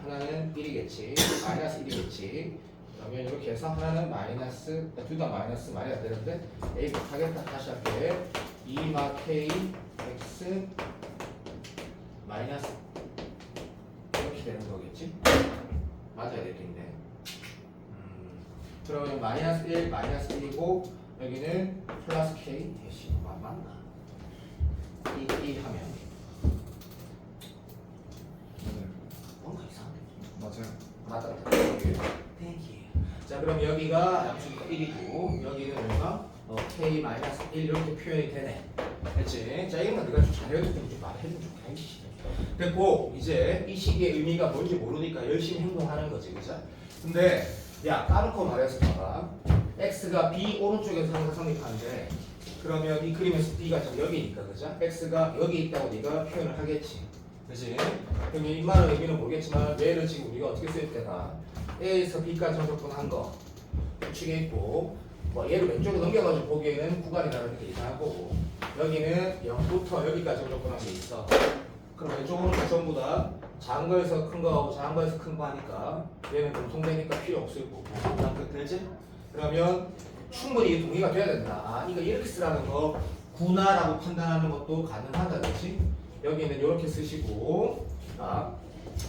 하나는 1이겠지. 마이너스 1이겠지. 그러면 이렇게 해서 하나는 마이너스 둘 다 마이너스 말이 안 되는데 a 못하겠다. 다시 할게. 2마 k x 마이너스 이렇게 되는 거겠지? 맞아야 되겠네. 그러면 마이너스 1 마이너스 1이고 여기는 플러스 k 대신 맞나? 이 하면 뭔가 이상한데? 맞아요. 맞다. 땡큐. 자 그럼 여기가 양수가 1이고 여기는 얼마? k 마이너스 1 이렇게 표현이 되네. 됐지? 자 이건 네가 좀 잘해도 좀 말해주면 좋다. 됐고 이제 이 식의 의미가 뭔지 모르니까 열심히 행동하는 거지, 그죠? 근데 야 까놓고 말해서 봐봐. x가 b 오른쪽에서 항상 성립하는데 그러면 이 그림에서 b가 지금 여기니까 그죠? x가 여기 있다고 네가 표현을 하겠지. 그지? 그럼 이 말의 의미는 모르겠지만 얘를 지금 우리가 어떻게 쓸 때가 a에서 b까지 접근한 거 우측에 있고 뭐 얘를 왼쪽으로 넘겨가지고 보기에는 구간이라는 게 이상한 거고 여기는 0부터 여기까지 접근한 게 있어. 그럼 왼쪽으로 전부 다 작은 거에서 큰 거하고 작은 거에서 큰 거 하니까 얘는 공통되니까 필요 없을 거고 되지? 그러면 충분히 동의가 돼야 된다. 아 이거 이렇게 쓰라는 거 구나라고 판단하는 것도 가능하다. 그렇지? 여기는 이렇게 쓰시고 자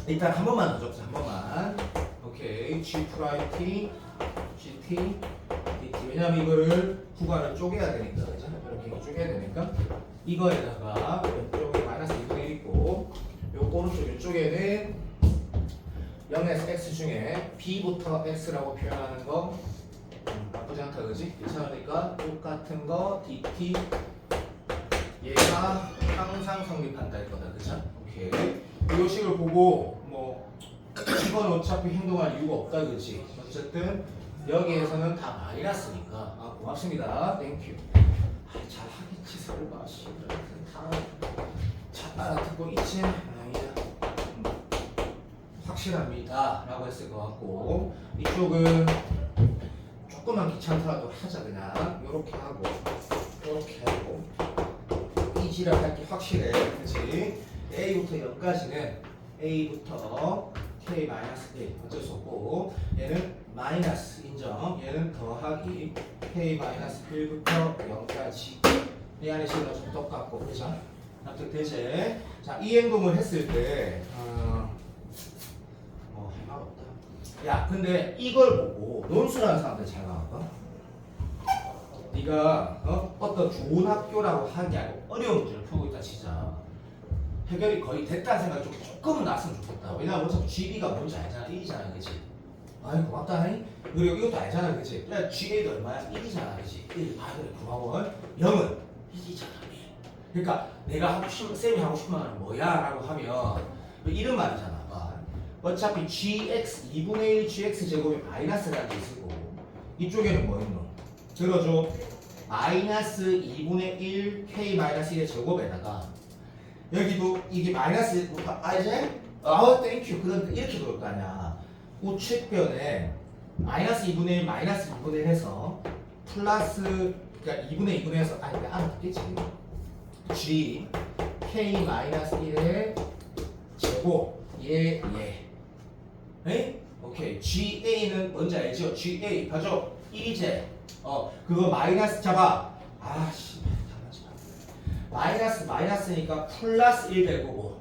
일단 한 번만 더 적자. 한 번만. 오케이. G 프라임 T GT DT. 왜냐면 이거를 구간을 쪼개야 되니까 그죠? 이렇게 쪼개야 되니까 이거에다가 왼쪽에 마이너스 2분의 1 있고 요 오른쪽 이쪽에는 0에서 x 중에 b부터 x라고 표현하는 거 나쁘지 않다 그지? 괜찮으니까 똑같은 거 dt 얘가 항상 성립한다 이거다 그죠? 오케이. 이 식을 보고 뭐 이건 어차피 행동할 이유가 없다 그지? 어쨌든 여기에서는 다 마이너스니까 아 고맙습니다. 땡큐. 잘 하겠지 설마 다잘 알아듣고 있지? 확실합니다 라고 했을 것 같고 이쪽은 조금만 귀찮더라도 하자. 그냥 요렇게 하고 요렇게 하고 이 지랄 할게 확실해. 그치? A부터 0까지는 A부터 K-1 어쩔 수 없고 얘는 마이너스 인정. 얘는 더하기 K-1부터 0까지 이 안에 식은 좀 똑같고 그죠? 납득되지? 자, 이 행동을 했을 때 할 말 없다. 야 근데 이걸 보고 논술하는 사람들 잘 나왔다. 네가 어떤 좋은 학교라고 하는 게 아니고 어려운 문제를 풀고 있다 치자. 해결이 거의 됐다는 생각이 조금은 났으면 좋겠다. 왜냐면 어차피 GB가 뭔지 알잖아. 1이잖아 그치? 아이 고맙다. 그리고 이것도 알잖아 그치? 그래 GA도 얼마야? 1이잖아 그치? 1. 아 그래 고마워. 0은 1이잖아. 그러니까 내가 하고 싶은 쌤이 하고 싶은 말은 뭐야? 라고 하면 이런 말이잖아. 어차피 gx 2분의 1 gx 제곱이 마이너스라는 게 있을 거고 이쪽에는 뭐 있노? 들어줘. 마이너스 2분의 1 k 마이너스 1의 제곱에다가 여기도 이게 마이너스 이제 땡큐. 그러니까 이렇게 돌 거 아니야. 우측변에 마이너스 2분의 1 마이너스 2분의 1 해서 플러스 그러니까 2분의 2분의 해서 이거 알아듣겠지. g k 마이너스 1의 제곱 에? 오케이. GA는 뭔지 알죠? GA 가죠? 1이제 그거 마이너스 잡아. 아씨 마이너스니까 플러스 1 될 거고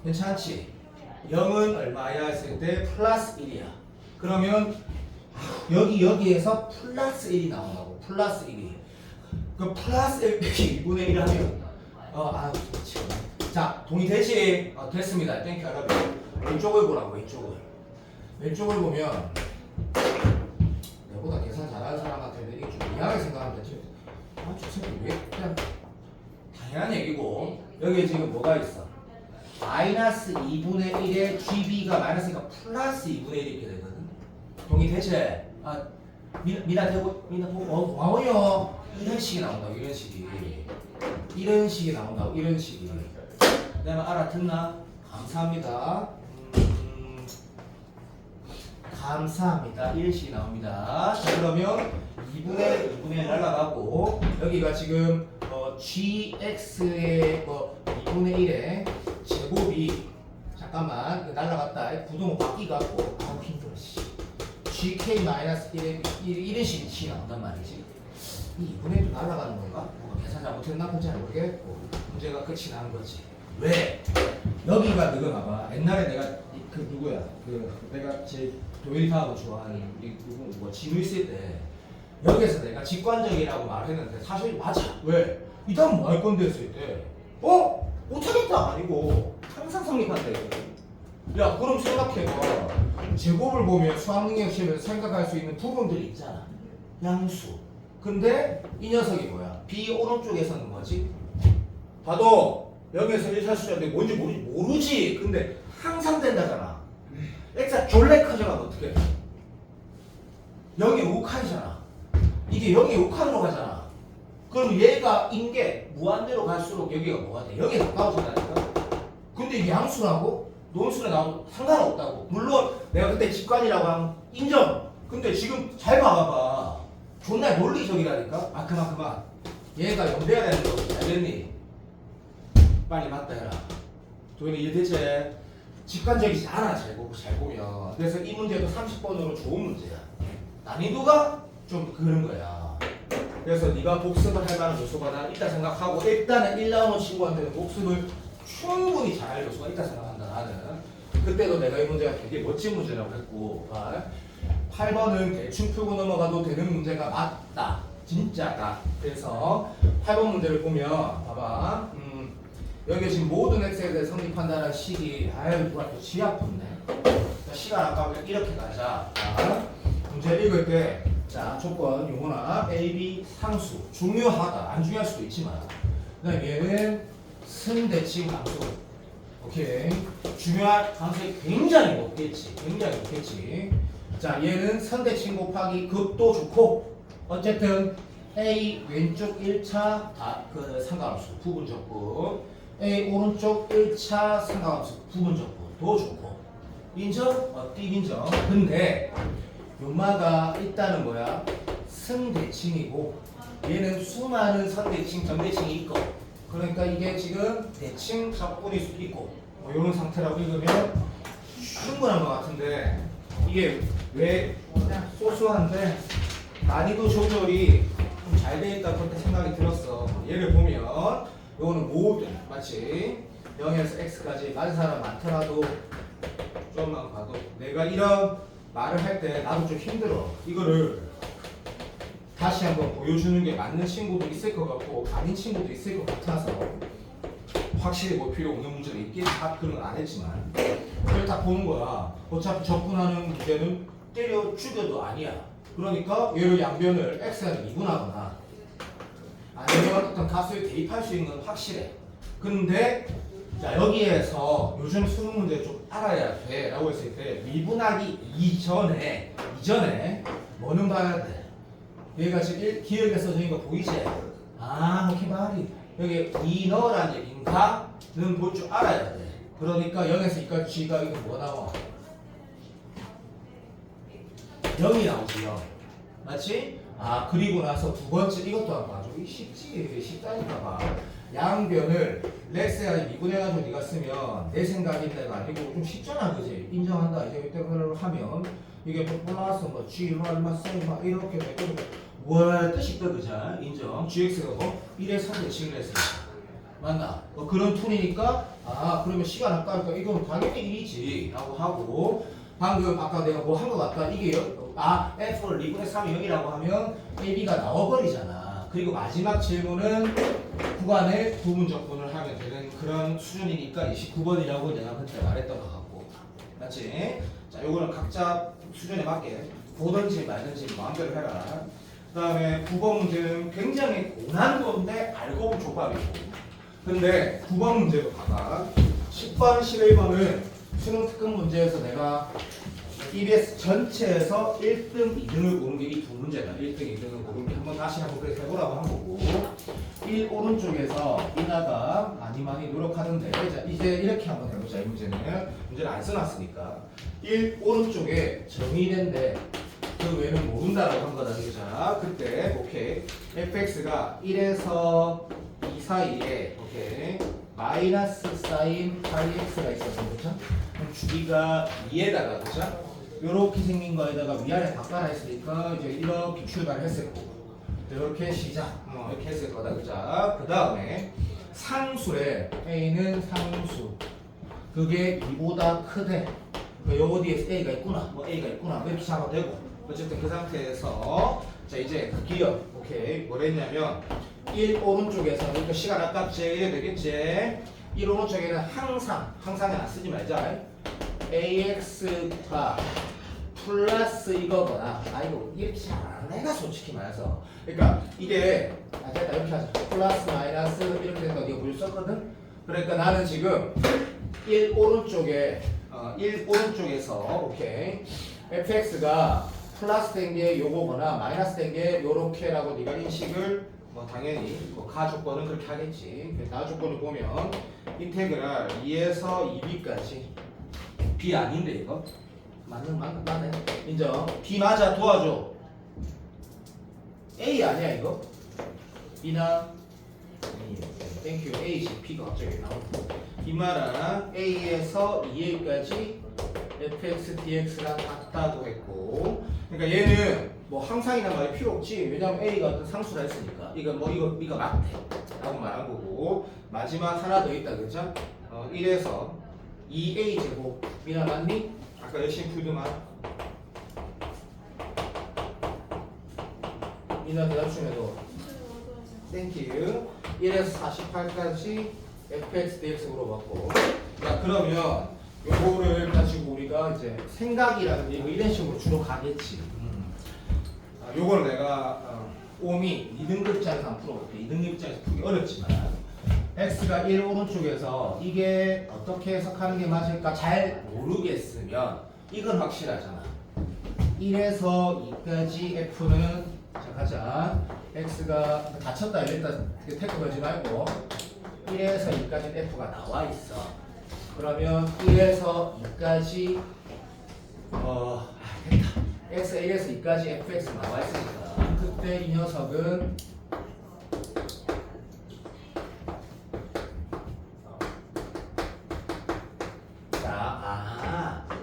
괜찮지? 0은 얼마야 했을 때 플러스 1이야. 그러면 여기에서 플러스 1이 나온다고. 플러스 1이 그 플러스 1 빼기 2분의 1 하면 자 동의되지? 됐습니다. 땡큐 여러분. 왼쪽을 보라고. 왼쪽을 보면 내보다 계산 잘하는 사람한테는 이게 좀 이상하게 생각하면 되지. 저 새끼 왜 그냥 당연한 얘기고 여기에 지금 뭐가 있어? 마이너스 2분의 1의 GB가 마이너스니까 플러스 2분의 1 이렇게 되거든. 동의되지? 미나 보고 와요. 이런 식이 나온다고. 이런 식이 나온다고. 내가 알아듣나? 감사합니다. 감사합니다. 1씩 나옵니다. 자, 그러면 2분의 1 날라가고 여기가 지금 gx의 2분의 1의 제곱이 잠깐만 날라갔다. 구동은 바뀌갖고 힘들어. gk-1의 이런 식이 나온단 말이지. 이 2분의 1도 날라가는 건가? 계산 잘못했나? 그건 잘 모르겠고 문제가 끝이 나는 거지. 왜? 여기가 너가 봐봐. 옛날에 내가 그 누구야? 내가 제 도일타하고 좋아하는 누구 지우 있을 때 여기에서 내가 직관적이라고 말했는데 사실 맞아. 왜? 이 다음 뭐 할 건데 했을 때 못하겠다 아니고 항상 성립한다 이거. 야 그럼 생각해봐. 제곱을 보면 수학능력 시험에서 생각할 수 있는 부분들이 있잖아. 양수. 근데 이 녀석이 뭐야? B 오른쪽에서는 뭐지? 봐도 여기에서 1사수자인데 뭔지 모르지. 근데 항상 된다잖아. x가 졸래 커져가면 어떻게 돼? 0이 5칸이잖아. 이게 0이 5칸으로 가잖아. 그럼 얘가 인게 무한대로 갈수록 여기가 뭐가 돼? 여기에 가까워진다니까. 근데 이게 양수라고? 논술에 나와도 상관없다고. 물론 내가 그때 직관이라고 하면 인정. 근데 지금 잘 봐봐. 존나 논리적이라니까. 그만. 얘가 0 돼야 되는 거 알겠니? 빨리 맞다 해라. 도현이 이해되지? 직관적이지 않아. 잘 보면. 그래서 이 문제도 30번으로 좋은 문제야. 난이도가 좀 그런 거야. 그래서 네가 복습을 할 만한 요소가 난 있다 생각하고 일단은 1라운드 친구한테는 복습을 충분히 잘할 요소가 있다 생각한다. 나는 그때도 내가 이 문제가 되게 멋진 문제라고 했고 8번은 대충 풀고 넘어가도 되는 문제가 맞다. 진짜다. 그래서 8번 문제를 보면 봐봐. 여기 지금 모든 x에 대해 성립한다는 식이 누가 또 지압 붙네. 시간 아까우니까 이렇게 가자. 문제 읽을 때 조건 요거나 a, b 상수 중요하다. 안 중요할 수도 있지만 그다음에 얘는 승대칭 함수. 오케이. 중요할 가능성이 굉장히 높겠지. 자 얘는 선대칭 곱하기 극도 좋고 어쨌든 a 왼쪽 1차 그 상관함수 부분적분 A 오른쪽 1차 삼각함수 부분적분도 좋고 인정? 띠인정. 근데 요마가 일단은 뭐야? 승대칭이고 얘는 수많은 선대칭, 점대칭이 있고 그러니까 이게 지금 대칭 적분일 수도 있고 이런 상태라고 읽으면 충분한 것 같은데 이게 왜 그냥 소소한데 난이도 조절이 좀 잘 돼 있다 그렇게 생각이 들었어. 얘를 보면 요거는 모든 마치 0에서 x까지 많은 사람 많더라도 좀만 봐도 내가 이런 말을 할 때 나도 좀 힘들어. 이거를 다시 한번 보여주는 게 맞는 친구도 있을 것 같고 아닌 친구도 있을 것 같아서 확실히 뭐 필요 없는 문제가 있긴 그런 건 안 했지만 그걸 딱 보는 거야. 어차피 접근하는 문제는 때려 죽여도 아니야. 그러니까 얘를 양변을 x랑 미분하거나 아니면 어떤 값을 대입할 수 있는 건 확실해. 근데 자 여기에서 요즘 수능 문제 좀 알아야 돼 라고 했을 때 미분하기 이전에 뭐는 봐야 돼? 얘가 지금 기억에 써져 있는 거 보이지? 오케이 말이 여기 이너란 얘기인가는 볼 줄 알아야 돼. 그러니까 0에서 2까지 g가 이거 뭐 나와? 0이 나오지 0. 맞지? 아 그리고 나서 두 번째 이것도 한번 봐줘. 이 쉽다니까 봐. 양변을 렉스야 미분해가지고 네가 쓰면 내 생각인데가 아니고 좀 쉽잖아 그지? 인정한다. 이제 이때 그걸 하면 이게 뭐 플러스 뭐 g 얼마 사인 막 이렇게 되고 월 뜻이 있다 그자? 인정. gx가 뭐 1에 3대 7을 했으니까 맞나? 뭐 그런 툴이니까 아 그러면 시간 아까니까 이건 당연히 1이지 라고 하고 방금 아까 내가 뭐 한 거 같다 이게 f를 2분의 3이 0이라고 하면 ab가 나와버리잖아. 그리고 마지막 질문은 구간의 부분적분을 하면 되는 그런 수준이니까 29번이라고 내가 그때 말했던 것 같고 맞지? 자 요거는 각자 수준에 맞게 보든지 말든지 마음대로 해라. 그 다음에 9번 문제는 굉장히 고난도인데 알고 보면 족밥이고 근데 9번 문제도 봐봐. 10번, 11번은 수능 특급 문제에서 내가 EBS 전체에서 1등, 2등을 고른 게 이 두 문제다. 1등, 2등을 고른 게 한번 다시 한번 그렇게 해보라고 한 거고 1 오른쪽에서 이나가 많이 노력하는데 자, 이제 이렇게 한번 해보자. 이 문제는 안 써놨으니까 1 오른쪽에 정의된데 그 외에는 모른다라고 한 거다. 자 그때 오케이 fx가 1에서 2 사이에 오케이 마이너스 사인 파이 x가 있어서 그렇죠? 그럼 주기가 2에다가 그렇죠? 요렇게 생긴 거에다가 위아래 바꿔라 했으니까 이제 이렇게 출발했을 거고 이렇게 시작 이렇게 했을 거다. 그죠? 그 다음에 상수래 a는 상수 그게 2보다 크대 요 뒤에 a가 있구나 뭐 a가 있구나 이렇게 잡아되고 어쨌든 그 상태에서 자 이제 그 기억 오케이 뭐랬냐면 1 오른쪽에서 그러니까 시간 아깝지 이래 되겠지 1 오른쪽에는 항상은 안 쓰지 말자 ax가 플러스 이거거나 이거 이렇게 잘 안 해가 솔직히 말해서 그러니까 이게 됐다 이렇게 하자 플러스 마이너스 이렇게 된다 이거 물 썼거든 그러니까 나는 지금 1 오른쪽에 1 오른쪽에서 오케이 fx가 플러스 된 게 요거거나 마이너스 된 게 요렇게라고 네가 인식을 뭐 당연히 뭐 가조건은 그렇게 하겠지. 가조건을 보면 인테그랄 2에서 2b까지 b 아닌데 이거 맞네 인정. b 맞아 도와줘. a 아니야 이거 b나 땡큐 a지 b가 갑자기 나오고 이 말은 a에서 2a까지 fx dx랑 같다고 했고 그러니까 얘는 뭐 항상이나 말이 필요 없지 왜냐면 a가 어떤 상수라 했으니까 이거 맞대 라고 말한 거고 마지막 하나 더 있다 그죠? 1에서 2a 제곱 미나 맞니? 아까 열심히 풀더만 미나 대답중에도 땡큐 1에서 48까지 fx dx 물어봤고 자 그러면 요거를 가지고 우리가 이제 생각이라든지 뭐 이런 식으로 주로 가겠지. 요거를 내가 오미 2등급짜리에서 한번 풀어볼게. 2등급짜리에서 풀기 어렵지만 x가 1 오른쪽에서 이게 어떻게 해석하는 게 맞을까 잘 모르겠으면 이건 확실하잖아. 1에서 2까지 f는 자 가자. x가 닫혔다 이랬다 태클 걸지 말고 1에서 2까지 f가 나와 있어. 그러면 1에서 2까지 됐다. x 1에서 2까지 fx 나와 있으니까 그때 이 녀석은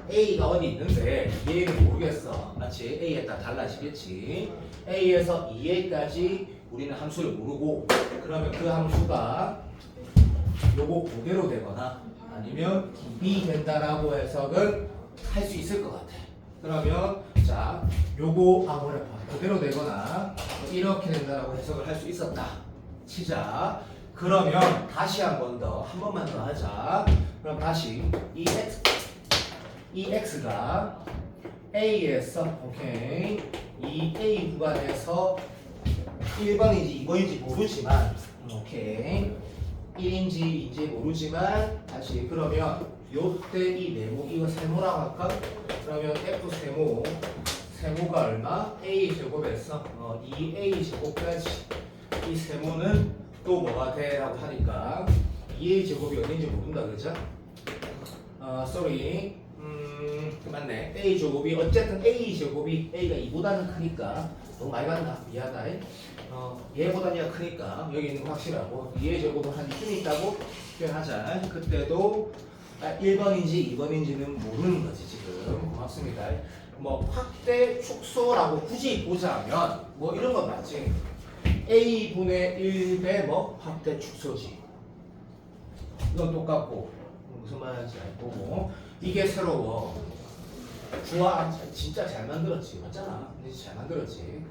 a가 어디 있는데 얘는 모르겠어. 마치 a에 따라 달라지겠지. a에서 2a까지 우리는 함수를 모르고 그러면 그 함수가 요거 그대로 되거나 아니면 db 된다라고 해석은 할 수 있을 것 같아. 그러면 자 요거 뭐래 그대로 되거나 이렇게 된다라고 해석을 할 수 있었다 치자. 그러면 다시 한 번만 더 하자. 그럼 다시 이 x가 a에서 오케이 이 a 구간에서 1번인지 2번인지 모르지만 오케이 1인지 2인지 모르지만 다시 그러면 요때 이 네모 이거 세모라고 할까? 그러면 f 세모가 얼마? a 제곱에서 2a 제곱까지 이 세모는 또 뭐가 돼라고 하니까 2a 제곱이 어딘지 모른다 그죠? sorry. 맞네. a 제곱이 어쨌든 a 제곱이 a가 2보다는 크니까 너무 많이 간다. 미안하다. 얘보다 얘가 크니까 여기 있는 거 확실하고 2a 제곱은 한 이쯤 있다고 표현하자. 그때도 1번인지 2번인지는 모르는 거지 지금. 고맙습니다. 뭐 확대 축소라고 굳이 보자면 뭐 이런 건 맞지. a분의 1배 뭐 확대 축소지. 이건 똑같고 무슨 말인지 알고 이게 새로워. 주와 진짜 잘 만들었지. 맞잖아. 잘 만들었지.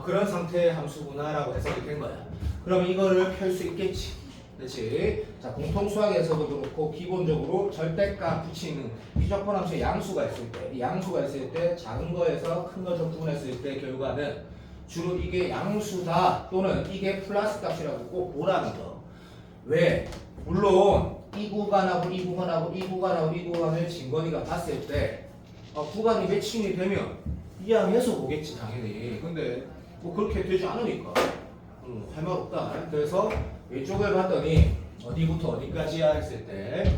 그런 상태의 함수구나라고 해석이 된 거야. 그러면 이거를 펼 수 있겠지. 그렇지? 자, 공통 수학에서도 그렇고 기본적으로 절대값 붙이는 피적분 함수의 양수가 있을 때, 이 양수가 있을 때 작은 거에서 큰 거 적분했을 때 결과는 주로 이게 양수다 또는 이게 플러스 값이라고 꼭 보라는 거. 왜? 물론 이 구간하고 이 구간하고 이 구간하고 이 구간을 진건이가 봤을 때 구간이 매칭이 되면 이항해서 보겠지 당연히. 근데 뭐 그렇게 되지 않으니까 할 말 없다. 그래서 이쪽을 봤더니 어디부터 어디까지야 했을 때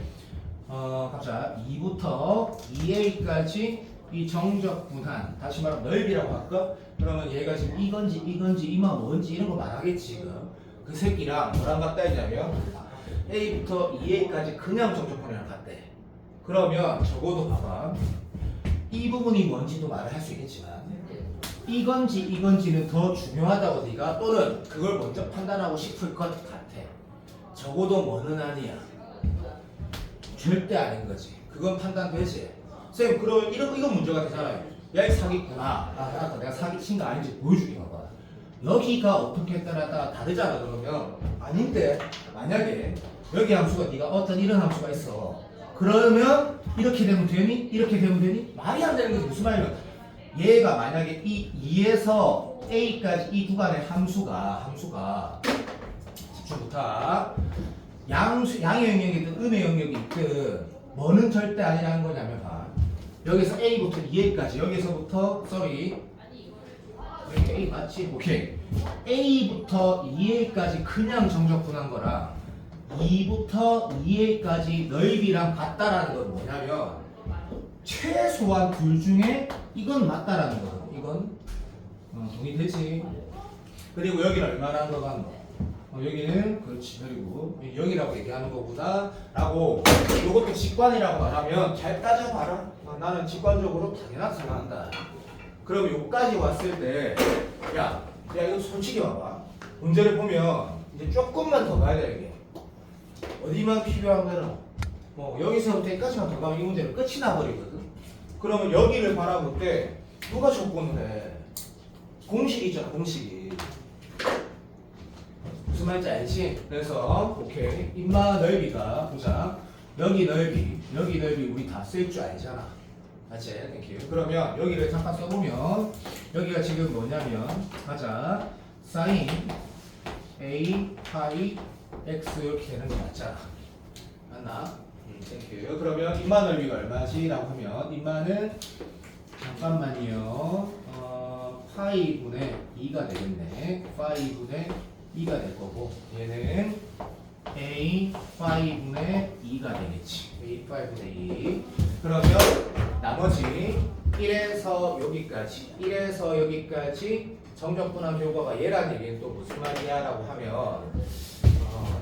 각자 2부터 2a까지 이 정적 분한, 다시 말하면 넓이라고 할까? 그러면 얘가 지금 이건지 이마 뭔지 이런 거 말하겠지 지금. 그 새끼랑 뭐랑 같다 했냐면 a부터 2a까지 그냥 정적 분해랑 같대. 그러면 적어도 봐봐. 이 부분이 뭔지도 말을 할 수 있겠지만 이건지는 더 중요하다고 네가 또는 그걸 먼저 판단하고 싶을 것 같아. 적어도 뭐는 아니야. 절대 아닌 거지. 그건 판단되지. 쌤 그러면 이건 문제가 되잖아요. 야 이 사기구나. 알았다. 내가 사기친 거 아닌지 보여주기 봐봐. 여기가 어떻게 따라 다르잖아. 그러면 아닌데 만약에 여기 함수가 네가 어떤 이런 함수가 있어. 그러면 이렇게 되면 되니? 이렇게 되면 되니? 말이 안 되는 게 무슨 말이냐면 얘가 만약에 이 2에서 a까지 이 구간의 함수가 집중부터 양의 영역이든 음의 영역이 있든 뭐는 절대 아니라는 거냐면 봐. 여기서 a부터 2a까지 여기서부터 sorry 이렇게 a 맞지? 오케이. a부터 2a까지 그냥 정적분한 거랑 2부터 2a까지 넓이랑 같다라는 건 뭐냐면 최소한 둘 중에 이건 맞다라는 거거든. 이건 동의되지. 그리고 여기는 얼마나 더 간 거? 여기는 그렇지. 그리고 여기라고 얘기하는 거구나 라고 요것도 직관이라고 말하면 잘 따져봐라. 나는 직관적으로 당연하게 생각한다. 그럼 요까지 왔을 때 야 이거 솔직히 봐봐. 문제를 보면 이제 조금만 더 가야 돼 이게. 어디만 필요하면 여기서부터 여기까지만 더 가면 이 문제는 끝이 나버리거든. 그러면 여기를 바라볼 때 누가 조건을 해? 공식이 있잖아. 공식이 무슨 말인지 알지? 그래서 오케이 인마 넓이가 보자. 여기 넓이 우리 다 쓸 줄 알잖아. 맞지? 땡큐. 그러면 여기를 잠깐 써보면 여기가 지금 뭐냐면 가자 sin a 파이 x 이렇게 되는 거 맞잖아. 맞나? 땡큐. 그러면 인마 넓이가 얼마지? 라고 하면 인마는 잠깐만요. 파이분의 2가 되겠네. 파이분의 2가 될 거고 얘는 a 파이분의 2가 되겠지. a 파이분의 2. 그러면 나머지 1에서 여기까지 정적분함 효과가 얘란 얘기는 또 무슨 말이야? 라고 하면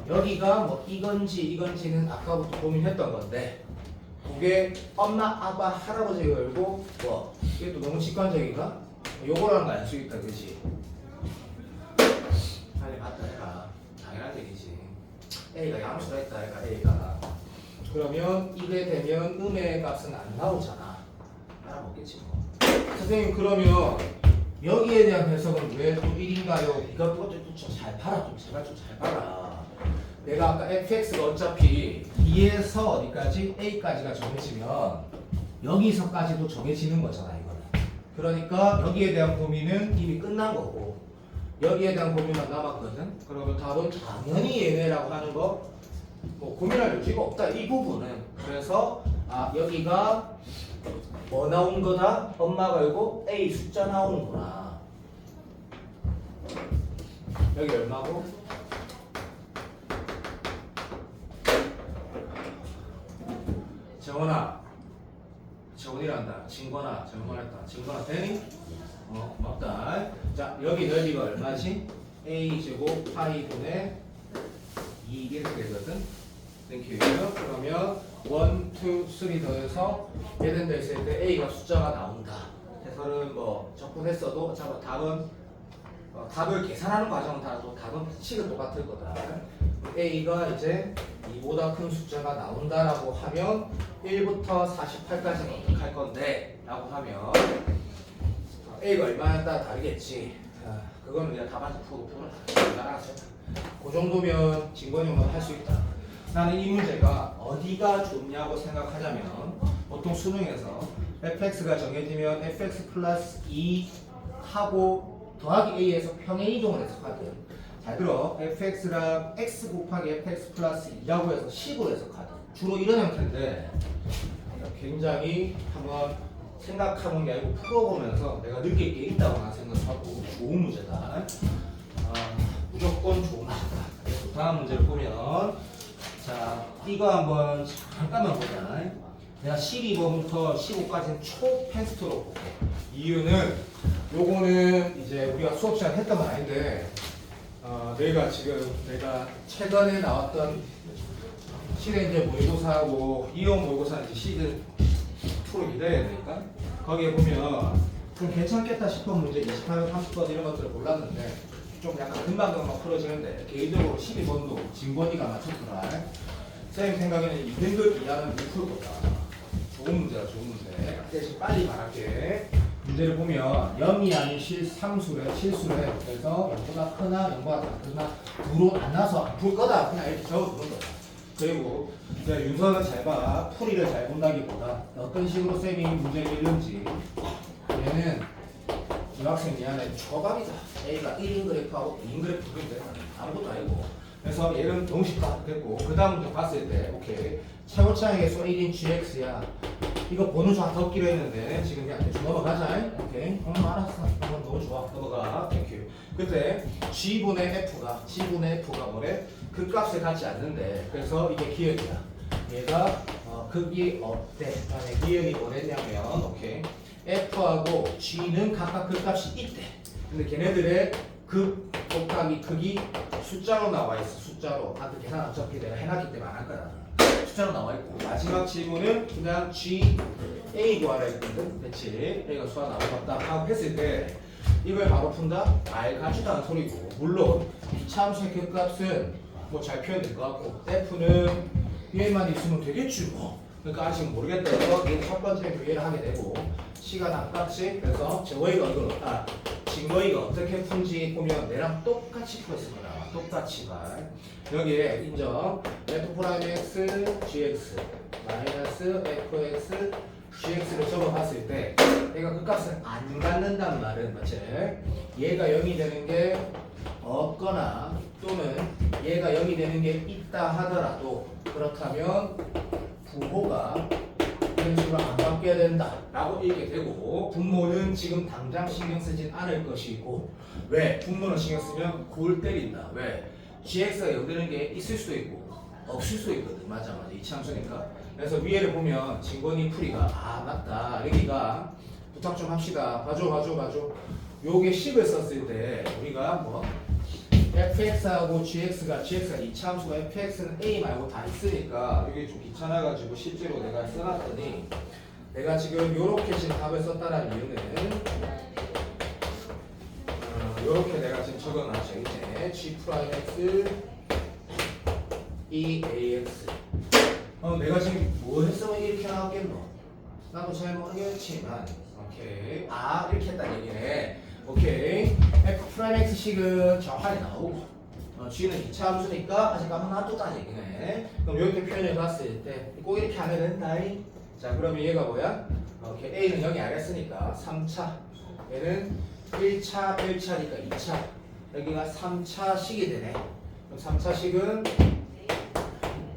여기가 뭐 이건지는 아까부터 고민했던 건데 그게 엄마, 아빠, 할아버지 걸고 뭐 이게 또 너무 직관적인가? 요거라는 거 알 수 있다, 그치? 빨리 맞다 해라. 당연한 얘기지. A가 양수가 있다 해가 A가. 그러면 이게 되면 음의 값은 안 나오잖아. 알아먹겠지 뭐. 선생님 그러면 여기에 대한 해석은 왜 또 1인가요? 이것도 좀 잘 봐라. 좀 제발 좀 잘 봐라. 내가 아까 fx가 어차피 2에서 어디까지? a까지가 정해지면 여기서까지도 정해지는 거잖아 이거는. 그러니까 여기에 대한 고민은 이미 끝난 거고 여기에 대한 고민만 남았거든. 그러면 답은 당연히 얘네라고 하는 거 뭐 고민할 여지가 없다 이 부분은. 그래서 여기가 뭐 나온 거다? 엄마 걸고 a 숫자 나오는구나. 여기 얼마고? 정원아, 정원이란다. 진건아, 정원했다. 진건아 되니? 고맙다. 자, 여기 넓이가 얼마지? a 제곱 파이 분의 2 이렇게 되거든. 땡큐. 그러면 1, 2, 3 더해서 얘는 됐을 때 a가 숫자가 나온다. 해설은 뭐 적분했어도 자, 답을 계산하는 과정은 답은 식은 똑같을 거다. a가 이제 2보다 큰 숫자가 나온다라고 하면 1부터 48까지는 어떻게 할 건데? 라고 하면 a가 얼마에 따라 다르겠지. 그거는 그냥 답안지 풀어. 알아서. 그 정도면 진건이 형은 할 수 있다. 나는 이 문제가 어디가 좋냐고 생각하자면 보통 수능에서 fx가 정해지면 fx 플러스 2 하고 더하기 a에서 평행 이동을 해석하든 잘 들어 fx랑 x 곱하기 fx 플러스 2라고 해서 10으로 해석하든 주로 이런 형태인데 굉장히 한번 생각하는 게 아니고 풀어보면서 내가 느낄 게 있다고 난 생각하고 좋은 문제다. 무조건 좋은 문제다. 그래서 다음 문제를 보면 자 이거 한번 잠깐만 보자. 내가 12번부터 15까지는 초패스트로 볼게. 이유는 요거는 이제 우리가 수업 시간 했던 건 아닌데 내가 최근에 나왔던 실내 모의고사하고 이용 모의고사는 이제 시즌 2로 기다려야 되니까 거기에 보면 좀 괜찮겠다 싶은 문제 28번, 30번 이런 것들을 골랐는데 좀 약간 금방금방 풀어지는데 개인적으로 12번도 진권이가 맞췄더라. 선생님 생각에는 2등급 이하는 못 풀 거다. 좋은 문제야, 좋은 문제. 대신 빨리 말할게. 문제를 보면 0이 아닌 실수래. 그래서 0보다 크나 0보다 작거나 2로 나눠서 안 풀 거다. 그냥 이렇게 적어두는 거다. 그리고 이제 윤서는 잘 봐. 풀이를 잘 본다기보다 어떤 식으로 쌤이 문제를 읽는지 얘는 이 학생 미안해 초밥이다. A가 1인 그래프하고 2인 그래프 그런데 아무것도 아니고 그래서 얘는 동식화 됐고 그 다음 문제 봤을 때 오케이 최고차항의 수 1인 GX야. 이거 번호 좀 덮기로 했는데 지금 그냥 대충 넘어가자. 오케이 알았어. 이건 너무 좋아. 넘어가. 땡큐. 그때 G분의 F가 뭐래? 그 값에 같지 않는데 그래서 이게 기억이야. 얘가 극이 어때? 만약 기억이 뭐랬냐면 오케이 F하고 G는 각각 그 값이 있대. 근데 걔네들의 극 곱하기 극이 숫자로 나와 있어. 숫자로. 그 계산 어차피 내가 해놨기 때문에 안 할 거야. 숫자로 나와 있고 마지막 질문은 그냥 G A 구하라 했거든. 그치? A가 수가 나와봤다 하고 했을 때 이걸 바로 푼다? 알 같지도 않은 소리고 물론 이차 함수의 극값은 뭐 잘 표현될 것 같고 F는 얘만 있으면 되겠지 뭐. 그러니까 아직 모르겠다 해서 첫 번째 교회를 하게 되고 시간 아깝지? 그래서 증거이가 어떻게 푼지 보면 얘랑 똑같이 풀었을 거다. 똑같이 말. 여기에 인정 f 프라임 x gx 마이너스 fx gx를 적어봤을 때 얘가 그 값을 안 갖는다는 말은 맞지? 얘가 0이 되는 게 없거나 또는 얘가 0이 되는 게 있다 하더라도 그렇다면 부호가 변수가 안 바뀌어야 된다 라고 읽게 되고 분모는 지금 당장 신경 쓰진 않을 것이고 왜? 분모는 신경 쓰면 골 때린다. 왜? gx가 0 되는 게 있을 수도 있고 없을 수도 있거든. 맞아 이차함수니까. 그래서 위에를 보면 진권이 풀이가 맞다 여기가 부탁 좀 합시다. 봐줘. 요게 10을 썼을 때 우리가 뭐 fx하고 gx가 이차함수가 fx는 a 말고 다 있으니까 이게 좀 귀찮아가지고 실제로 내가 써놨더니 내가 지금 요렇게 지금 답을 썼다는 이유는 요렇게 내가 지금 적어놨죠. 이제 g 프라임 x e ax 내가 지금 뭐 했으면 이렇게 나왔겠노? 나도 잘 모르겠지만 오케이 이렇게 했다는 얘기네. 오케이 f 프라임 x식은 정확하게 나오고 g는 2차 함수니까 아직 한번 놔두다는 얘기네. 그럼 이렇게 표현해 봤을 때 꼭 이렇게 하면 된다. 자 그러면 얘가 뭐야? 오케이 a는 0이 알았으니까 3차 얘는 1차니까 2차 여기가 3차식이 되네. 그럼 3차식은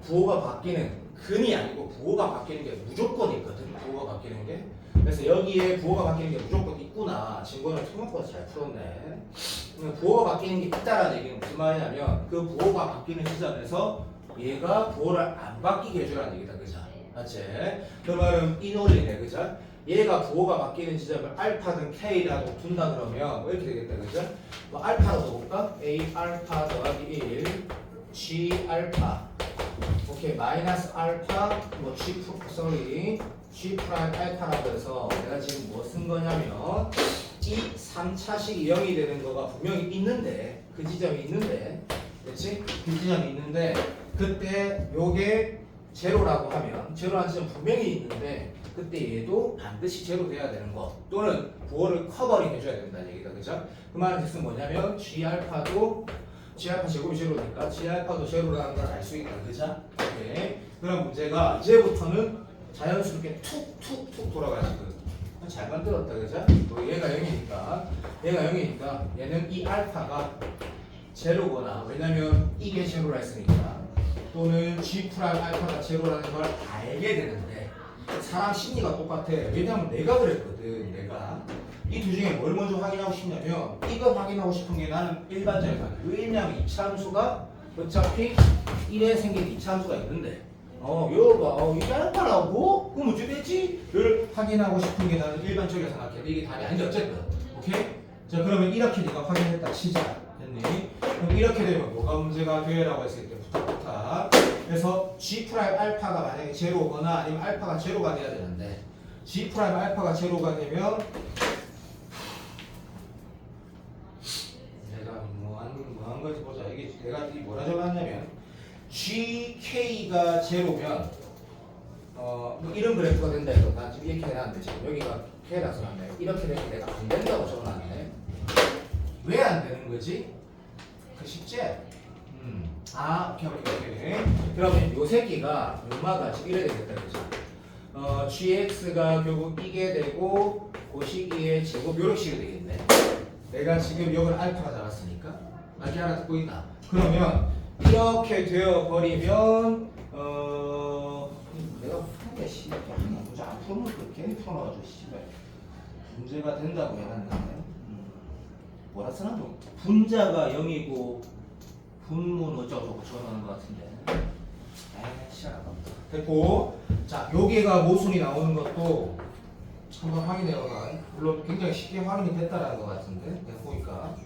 부호가 바뀌는 근이 아니고 부호가 바뀌는 게 무조건 있거든. 부호가 바뀌는 게. 그래서 여기에 부호가 바뀌는 게 무조건 있구나. 진거는 생각보다 잘 풀었네. 부호가 바뀌는 게 있다라는 얘기는 무슨 말이냐면 그 부호가 바뀌는 시점에서 얘가 부호를 안 바뀌게 해주라는 얘기다. 그죠? 맞지? 그 말은 이 논리네, 그죠? 얘가 부호가 바뀌는 지점을 알파든 K라도 둔다 그러면 뭐 이렇게 되겠다, 그죠? 뭐 알파라도 볼까? A 알파 더하기 1 G 알파 오케이 마이너스 알파 뭐 G 프라임 알파라고 해서 내가 지금 뭐 쓴 거냐면 이 3차식이 0이 되는 거가 분명히 있는데 그 지점이 있는데 그렇지? 그 지점이 있는데 그때 요게 제로라고 하면 제로라는 지점 분명히 있는데 그때 얘도 반드시 제로 돼야 되는 거 또는 부호를 커버링 해줘야 된다는 얘기다 그죠? 그 말은 뜻은 뭐냐면 G 알파도 G 알파 제곱이 제로니까 G 알파도 제로라는 걸 알 수 있다 그죠? 네. 그럼 문제가 이제부터는 자연스럽게 툭툭툭 돌아가지고 잘 만들었다 그죠? 얘가 0이니까 얘는 이 알파가 제로거나 왜냐면 이게 제로라 했으니까 또는 G 프라임 알파가 제로라는 걸 알게 되는데 사람 심리가 똑같아. 왜냐면 내가 그랬거든. 내가 이 두 중에 뭘 먼저 확인하고 싶냐면 이거 확인하고 싶은 게 나는 일반적인 확인. 왜냐면 이차함수가 어차피 1에 생긴 이차함수가 있는데 여가 이게 알파라고? 그럼 어찌 됐지? 를 확인하고 싶은 게 나는 일반적이라 생각해. 이게 답이 아닌데 어쨌든 오케이? 자 그러면 이렇게 네가 확인했다 치자. 됐니? 그럼 이렇게 되면 뭐가 문제가 돼라고 했을 때 부탁. 그래서 G 프라임 알파가 만약에 제로거나 아니면 알파가 제로가 돼야 되는데 G 프라임 알파가 제로가 되면 내가 뭐한 건지 보자. 이게 내가 이 뭐라 적었냐면 GK가 제로면 뭐 이런 그래프가 된다 이거 나 지금 이렇게 해놨는데 지금 여기가 K라서 놨네. 이렇게 되면 내가 안 된다고 적어놨네. 왜 안 되는 거지? 그 쉽지? 오케이. 그러면 요 새끼가 얼마가 지금 이래 되겠다 그죠? GX가 결국 이게 되고 그 시기에 제곱 요렇게 식이 되겠네. 내가 지금 이걸 알파가 잡았으니까 말이 하나 듣고 있나? 그러면 이렇게 되어 버리면 내가 푸는 게 씨발 문제 안 풀면 그 괜히 풀어놔가지고 씨발 문제가 된다고 해놨는데 뭐라 쓰나 뭐 분자가 0이고 분문 어쩌고저쩌고 적어놓은 것 같은데 시원하다 됐고 자 여기가 모순이 나오는 것도 한번 확인해봐봐. 물론 굉장히 쉽게 확인이 됐다라는 것 같은데 내가 보니까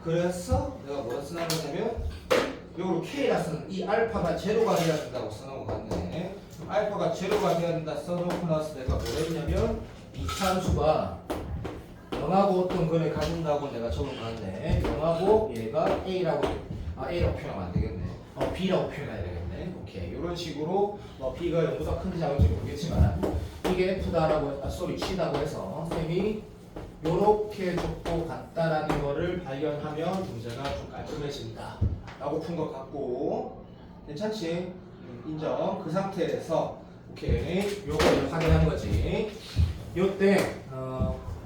그래서 내가 뭐라 쓰나 보냐면 요걸 K라 쓰는 이 알파가 제로가 돼야 된다고 써놓은 것 같네. 알파가 제로가 돼야 된다 써놓고 나서 내가 뭘 했냐면 이 참수가 0하고 어떤 거를 가진다고 내가 적은 거 같네. 0하고 얘가 A라고 표현하면 안 되겠네. B라고 표현해야 되겠네. 오케이. 이런 식으로 B가 0보다 큰지 작은지 모르겠지만 이게 F다라고 C다고 해서 쌤이 요렇게 적고 같다라는 거를 발견하면 문제가 좀 깔끔해진다 라고 푼 것 같고 괜찮지? 인정. 그 상태에서 오케이 요거를 확인한 거지. 요때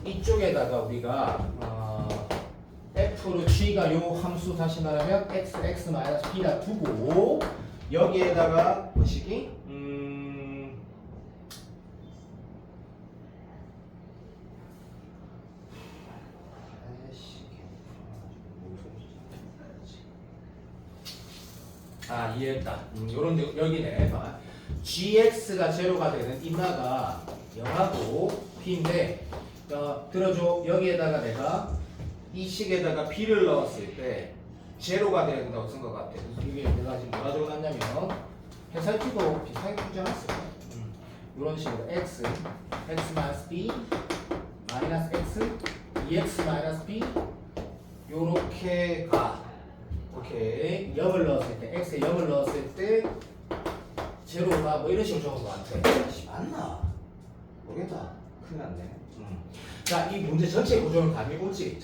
이쪽에다가 우리가 F로 G가 요 함수 다시 말하면 x-b라 두고 여기에다가 뭐시기? 이해했다. 요런 여기네. 봐. gx가 제로가 되는 인마가 0하고 b인데 들어줘. 여기에다가 내가 이 식에다가 b를 넣었을 때 제로가 돼야 된다고 쓴 것 같아. 그래서 이게 내가 지금 뭐라 적어놨냐면 해설지도 비슷하게 풀지 않았어. 이런 식으로 x 마이너스 b 마이너스 x 2x 마이너스 b 요렇게 가. 오케이 0을 넣었을 때 x에 0을 넣었을 때 제로가 뭐 이런 식으로 적은 것 같아. 맞나? 모르겠다. 큰일 났네. 자, 이 문제 전체 구조는 감이 오지.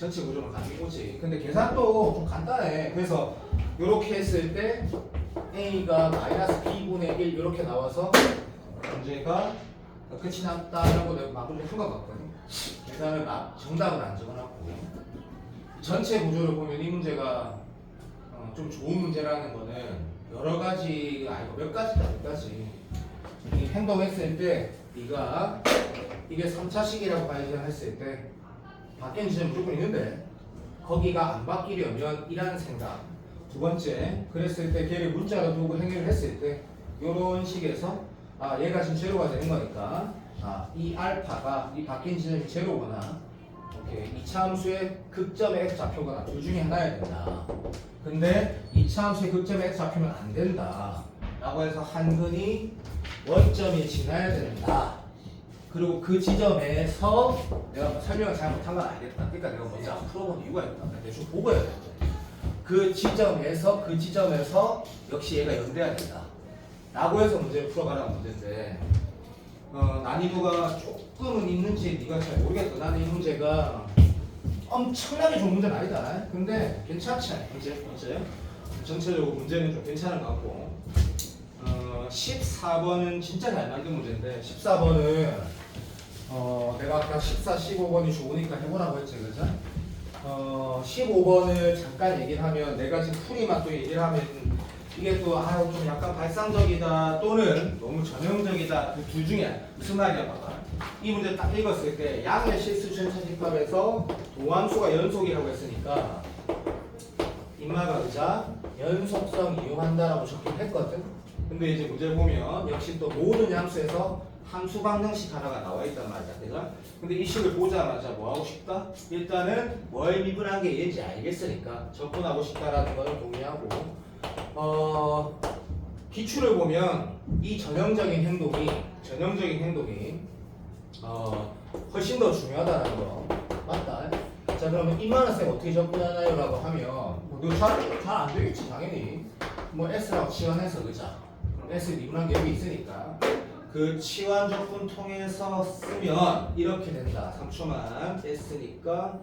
근데 계산도 좀 간단해. 그래서 이렇게 했을 때 a가 마이너스 b분의 1 이렇게 나와서 문제가 끝이 났다라고 내가 마무리를 푼 것 같거든. 계산을 정답은 안 적어놨고 전체 구조를 보면 이 문제가 좀 좋은 문제라는 거는 여러 가지가 아니고 몇 가지. 이 행동했을 때 네가 이게 3차식이라고 발견했을 때 바뀌는 지점이 무조건 있는데 거기가 안 바뀌려면 이라는 생각. 두 번째, 그랬을 때 걔를 문자로 두고 행위를 했을 때 이런 식에서 얘가 지금 제로가 되는 거니까 이 알파가 이 바뀐 지점이 제로거나 오케이. 이차 함수의 극점에 x 좌표거나 둘 중에 하나여야 된다. 근데 이차 함수의 극점에 x 좌표면 안 된다. 라고 해서 한근이 원점이 지나야 된다. 그리고 그 지점에서 내가 설명을 잘못한 건 알겠다. 그러니까 내가 먼저 안 풀어본 이유가 있다. 대충 보고 해야 된다. 그 지점에서 역시 얘가 연대해야 된다. 라고 해서 문제를 풀어가라는 문제인데 난이도가 조금은 있는지 네가 잘 모르겠다. 나는 이 문제가 엄청나게 좋은 문제는 아니다. 근데 괜찮지 문제. 전체적으로 문제는 좀 괜찮은 것 같고 14번은 진짜 잘 만든 문제인데 14번은 내가 아까 14, 15번이 좋으니까 해보라고 했지 그죠? 15번을 잠깐 얘기를 하면 내가 지금 풀이만 또 얘기를 하면 이게 또 좀 약간 발상적이다 또는 너무 전형적이다 그 둘 중에 무슨 말이야 봐봐. 이 문제 딱 읽었을 때 양의 실수 전차집합에서 도함수가 연속이라고 했으니까 인마가 의자 연속성 이용한다라고 적긴 했거든. 근데 이제 문제를 보면 역시 또 모든 함수에서 함수 방정식 하나가 나와 있단 말이야. 그죠? 근데 이 식을 보자마자 뭐 하고 싶다? 일단은 뭘 미분한 게 얘인지 알겠으니까 접근하고 싶다라는 거를 동의하고 기출을 보면 이 전형적인 행동이 훨씬 더 중요하다라는 거 맞다. 자 그러면 이만한 쌤 어떻게 접근하나요? 라고 하면 잘안 되겠지 당연히 뭐 S라고 치환해서 그자 S 미분한 게 여기 있으니까 그 치환 접근 통해서 쓰면 이렇게 된다. 3초만 S니까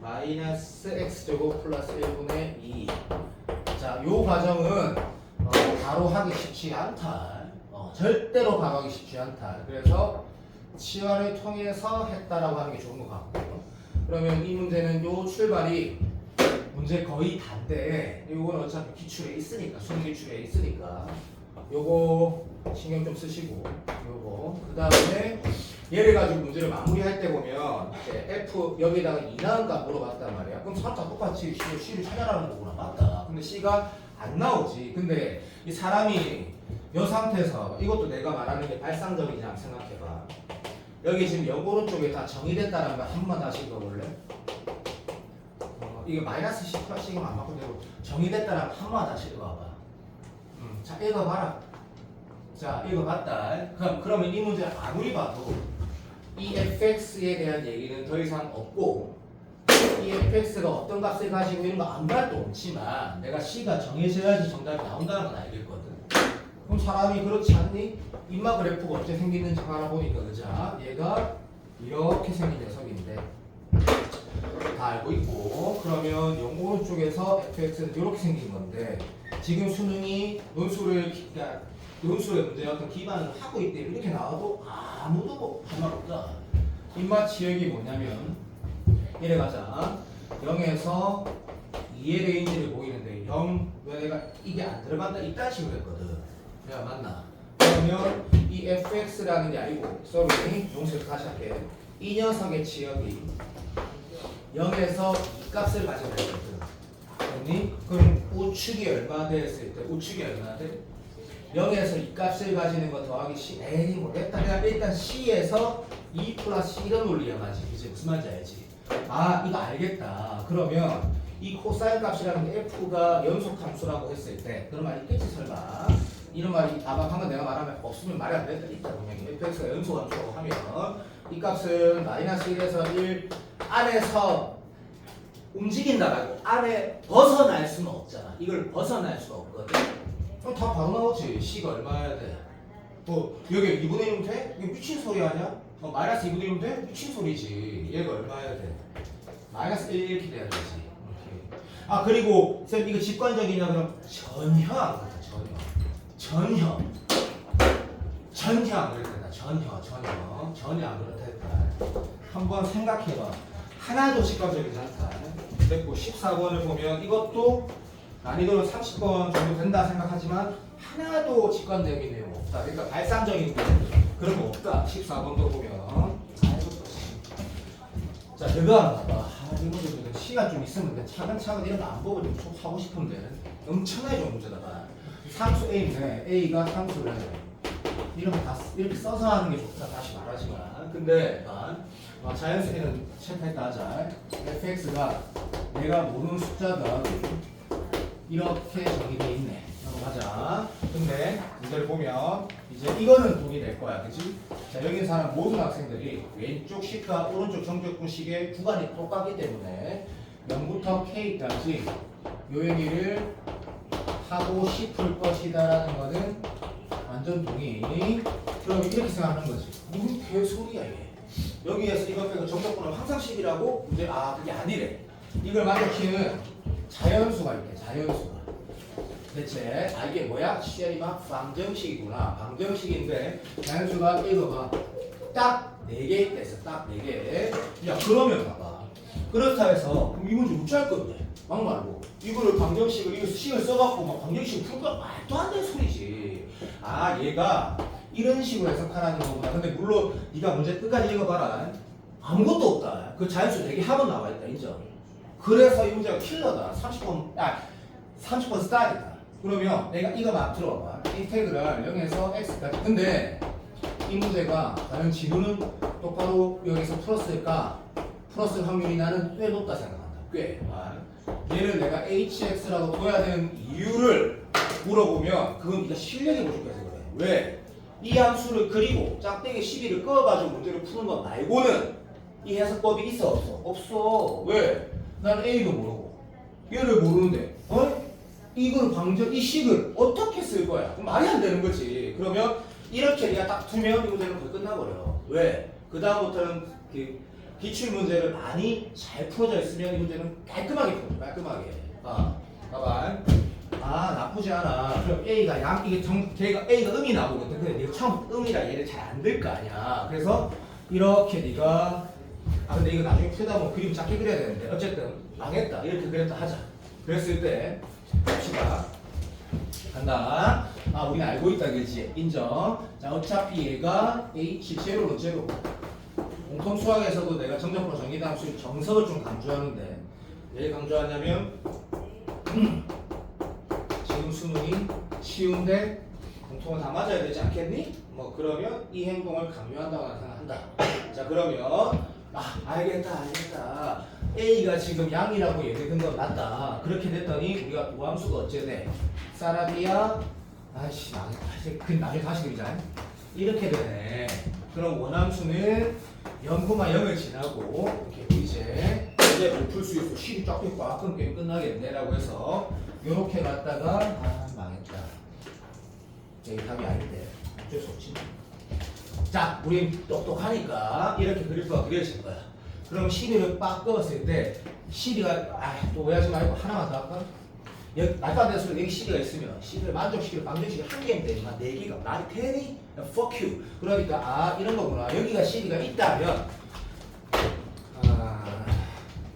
마이너스 X제곱 플러스 1분의 2. 자, 요 과정은 바로 하기 쉽지 않다. 절대로 바로 하기 쉽지 않다. 그래서 치환을 통해서 했다라고 하는 게 좋은 것 같고요. 그러면 이 문제는 요 출발이 문제 거의 반대. 요건 어차피 기출에 있으니까, 수능 기출에 있으니까 요거 신경 좀 쓰시고 요거 그 다음에 얘를 가지고 문제를 마무리할 때 보면 이제 F 여기다가 2 나온 값 물어봤단 말이야. 그럼 사람 다 똑같이 C를 찾아라는 거구나. 맞다. 근데 C가 안 나오지. 근데 이 사람이 이 상태에서 이것도 내가 말하는 게 발상적이지 않게 생각해봐. 여기 지금 옆 오른쪽에 다 정의됐다는 거 한 번 다시 읽어볼래? 이게 마이너스 10 플러스 C가 안 맞고 되고 정의됐다는 거 한 번 다시 읽어봐. 자 읽어봐라. 자 읽어봤다. 그러면 이 문제 아무리 봐도 이 fx에 대한 얘기는 더 이상 없고 이 fx가 어떤 값을 가지고 있는 거 아무 말도 없지만 내가 c가 정해져야지 정답이 나온다는 건 알겠거든. 그럼 사람이 그렇지 않니? 인마 그래프가 어떻게 생기는지 알아보니까 그자 얘가 이렇게 생긴 녀석인데 다 알고 있고 그러면 영 오른쪽에서 fx는 이렇게 생긴 건데 지금 수능이 논술의 문제의 어떤 기반을 하고 있대 이렇게 나와도 아무도 할 말 없다. 인마 지역이 뭐냐면 이래가자 0에서 2의 레인지를 보이는데 0 왜 내가 이게 안 들어간다 이딴 식으로 했거든. 내가 맞나? 그러면 이 fx라는 게 아니고 sorry 용서해서 다시 할게. 이 녀석의 지역이 0에서 2 값을 가지고 있거든. 그럼 우측이 얼마 됐을 때 우측이 얼마 돼? 0에서 2 값을 가지는 거 더하기 C 에이 모르겠다. 그냥 일단 C에서 2 플러스 C 이런 논리야 맞지? 그치? 무슨 말인지 알지? 이거 알겠다. 그러면 이 코사인 값이라는 게 F가 연속함수라고 했을 때 그런 말이 있겠지 설마? 이런 말이 아마 방금 내가 말하면 없으면 말이 안 된다. 있다 분명히 Fx가 연속함수라고 하면 이 값은 마이너스 1에서 1 안에서 움직인다라고 안에 벗어날 수는 없잖아. 이걸 벗어날 수가 없거든. 그럼 다 바로 나오지. C가 얼마여야 돼? 여기 2분의 1이면 돼? 이거 미친 소리 아니야? 마이너스 2분의 1이면 돼? 미친 소리지. 얘가 얼마여야 돼? 마이너스 1 이렇게 돼야 되지. 오케이. 그리고 쌤 이거 직관적이냐 그럼 전혀 안 그렇다. 전혀 안 그렇다. 전혀 안 그렇다 했다. 한번 생각해봐. 하나도 직관적이지 않다. 됐고 14번을 보면 이것도 난이도는 30번 정도 된다 생각하지만 하나도 직관적인 내용 없다. 그러니까 발상적인 그런 거 없다. 14번도 보면 자 그거 하나 봐. 이거 시간 좀 있으면 차근차근 이런 거 안 보고 좀 하고 싶은데 엄청나게 좋은 문제다 봐. 상수 A인데 A가 상수를 이런 거 다 이렇게 써서 하는 게 좋다 다시 말하지만 근데 자연수에는 체크했다 하자. fx가 내가 모르는 숫자가 이렇게 정의되어 있네. 넘어가자. 근데 문제를 보면 이제 이거는 돈이 될 거야, 그렇지? 자 여기 사람 모든 학생들이 왼쪽 식과 오른쪽 정적분식의 구간이 똑같기 때문에 0부터 K까지 요 얘기를 하고 싶을 것이다라는 거는 완전 동의. 그럼 이렇게 생각하는 거지. 무슨 개소리야 이게. 여기에서 이거 빼고 정적분은 항상 10이라고? 근데 그게 아니래. 이걸 만족시키는 자연수가 있대. 자연수가. 대체 이게 뭐야? 시리막 방정식이구나. 방정식인데 자연수가 읽어봐. 딱 4개 있댔어. 딱 4개. 야 그러면 봐봐. 그렇다 해서 그럼 이 문제 어찌할 건데? 막말로 이거를 방정식을 이거 식을 써갖고 막 방정식을 풀까 말도 안 되는 소리지. 얘가 이런 식으로 해석하라는 거구나. 근데 물론 네가 문제 끝까지 읽어봐라. 아무것도 없다. 그 자연수 4개 합은 나와 있다. 인정. 그래서 이 문제가 킬러다. 30번 스타일이다. 그러면 내가 이거만 들어봐. 인테그랄 0에서 x까지. 근데 이 문제가 과연 지구는 똑바로 여기서 풀었을까? 풀었을 확률이 나는 꽤 높다 생각한다. 꽤. 얘를 내가 hx라고 둬야 되는 이유를 물어보면 그건 네가 실력이 부족해서 그래. 왜? 이 함수를 그리고 짝대기 12를 꺼가지고 문제를 푸는 것 말고는 이 해석법이 있어 없어? 없어. 왜? 나는 a도 모르고 얘를 모르는데 이걸 이 식을 어떻게 쓸 거야? 그럼 말이 안 되는 거지. 그러면 이렇게 네가 딱 두면 이 문제는 거의 끝나버려. 왜? 그 다음부터는 기출 문제를 많이 잘 풀어져 있으면 이 문제는 깔끔하게 풀어져. 깔끔하게. 봐봐. 나쁘지 않아. 그럼 A가 걔가 A가 음이 나오거든. 근데 네가 처음 음이라 얘를 잘 안 들 거 아니야. 그래서 이렇게 네가 근데 이거 나중에 풀다 보면 그림 작게 그려야 되는데 어쨌든 망했다. 이렇게 그렸다 하자. 그랬을 때 봅시다. 간다. 우리는 알고 있다 그렇지? 인정. 자 어차피 얘가 H 제로로 제로. 공통 수학에서도 내가 정적으로 정의된 함수 정석을 좀 강조하는데 왜 강조하냐면 지금 수능이 쉬운데 공통은 다 맞아야 되지 않겠니? 그러면 이 행동을 강요한다고 생각한다. 자 그러면 알겠다. A가 지금 양이라고 얘기된 건 맞다. 그렇게 됐더니 우리가 우함수가 어째네? 사라비아 망했다. 그 나중에 다시 그리자. 이렇게 되네. 그럼 원함수는 0,0을 지나고 이렇게 이제 풀 수 있어. 실이 쫙 펴고 그럼 게임 끝나겠네라고 해서 요렇게 갔다가 망했다. 이게 답이 아닌데 어쩔 수 없지. 자, 우린 똑똑하니까 이렇게 그릴 거가 그려질 거야. 그럼 12를 빡 꺼었을 때 12가 또 오해하지 말고 하나만 더 할까? 여기 말도 안 되는 소리 여기 12가 있으면 12를 만족시키고 방정식이 한 개면 되지만 4개가 말이 되니? Fuck you. 그러니까 이런 거구나. 여기가 12가 있다면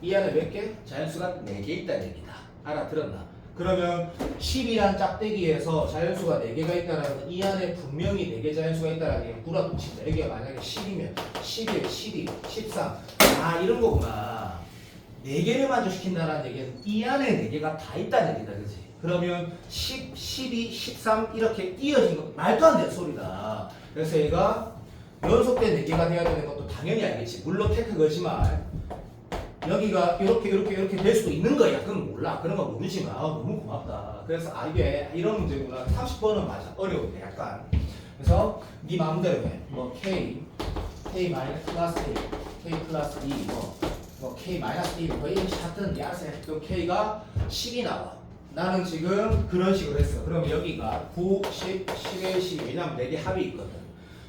이 안에 몇 개? 자연수가 4개 있다는 얘기다. 알아들었나? 그러면 10이란 짝대기에서 자연수가 4개가 있다는 이 안에 분명히 4개 자연수가 있다는 게 구라붙인다. 여기가 만약에 10이면 11, 12, 13 이런 거구나. 4개를 만족시킨다는 얘기는 이 안에 4개가 다 있다는 얘기다. 그치? 그러면 10, 12, 13 이렇게 이어진 거 말도 안 되는 소리다. 그래서 얘가 연속된 4개가 돼야 되는 것도 당연히 알겠지. 물론 테크 걸지만 여기가 이렇게 될 수도 있는 거야. 그건 몰라. 그런 거 모르지만 너무 고맙다. 그래서 이게 이런 문제구나. 30번은 맞아. 어려운데 약간. 그래서 네 마음대로 해. K 마이너스 플러스 1, K 플러스 2, K 마이너스 1, 이렇게 하든 알아서 해. 그럼 K가 10이 나와. 나는 지금 그런 식으로 했어. 그러면 여기가 9, 10, 11, 12. 왜냐면 4개 합이 있거든.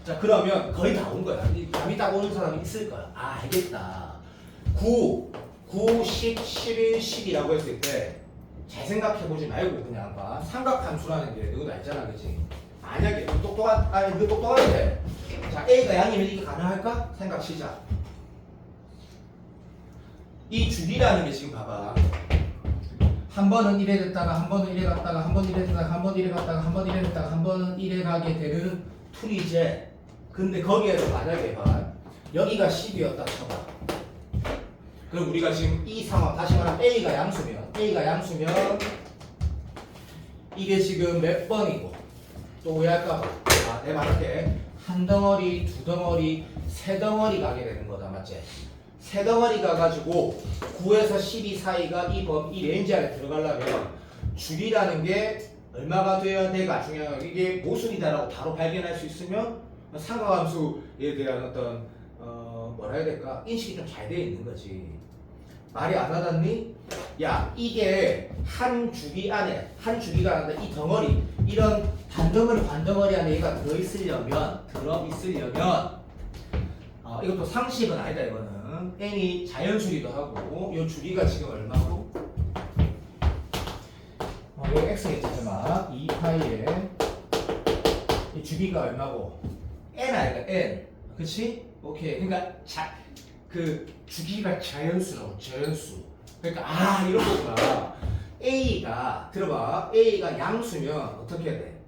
자 그러면 거의 다 온 거야. 답이 딱 오는 사람이 있을 거야. 알겠다. 9, 10, 11, 10이라고 했을 때 잘 생각해보지 말고 그냥 삼각함수라는 게 너도 알잖아. 그치? 만약에 너 똑똑한데 자 A가 양이면 이게 가능할까? 생각 시작. 이 줄이라는 게 지금 봐봐. 한 번은 이래 됐다가 한 번은 이래 갔다가 한 번 이래 됐다가 한 번 이래 갔다가 한 번 이래 됐다가 한 번은 이래 가게 되는 툴이제. 근데 거기에서 만약에 여기가 10이었다 쳐봐. 그럼 우리가 지금 이 상황 다시 말하면 A가 양수면 이게 지금 몇 번이고 또 오해할까봐 아, 내 말할게. 한 덩어리, 두 덩어리, 세 덩어리 가게 되는 거다, 맞지? 세 덩어리 가가지고 9에서 12 사이가 이 레인지 안에 들어가려면 줄이라는 게 얼마가 돼야 돼가 중요한 거. 이게 모순이다라고 바로 발견할 수 있으면 상하함수에 대한 어떤 뭐라 해야 될까? 인식이 좀 잘 되어 있는 거지. 말이 안 와닿니? 야, 이게 한 주기 안에, 한 주기가 아니라 이 덩어리, 이런 반덩어리, 반덩어리 안에 얘가 들어있으려면, 이것도 상식은 아니다, 이거는. n이 자연수기도 하고, 요 주기가 지금 얼마고? 요 x겠지, 설마. 2파이에, 이 주기가 얼마고? n 아이가, n. 그치? 오케이. 그러니까, 그 주기가 자연수라고, 자연수. 그러니까 이런 거구나. A가 들어봐. A가 양수면 어떻게 해야 돼?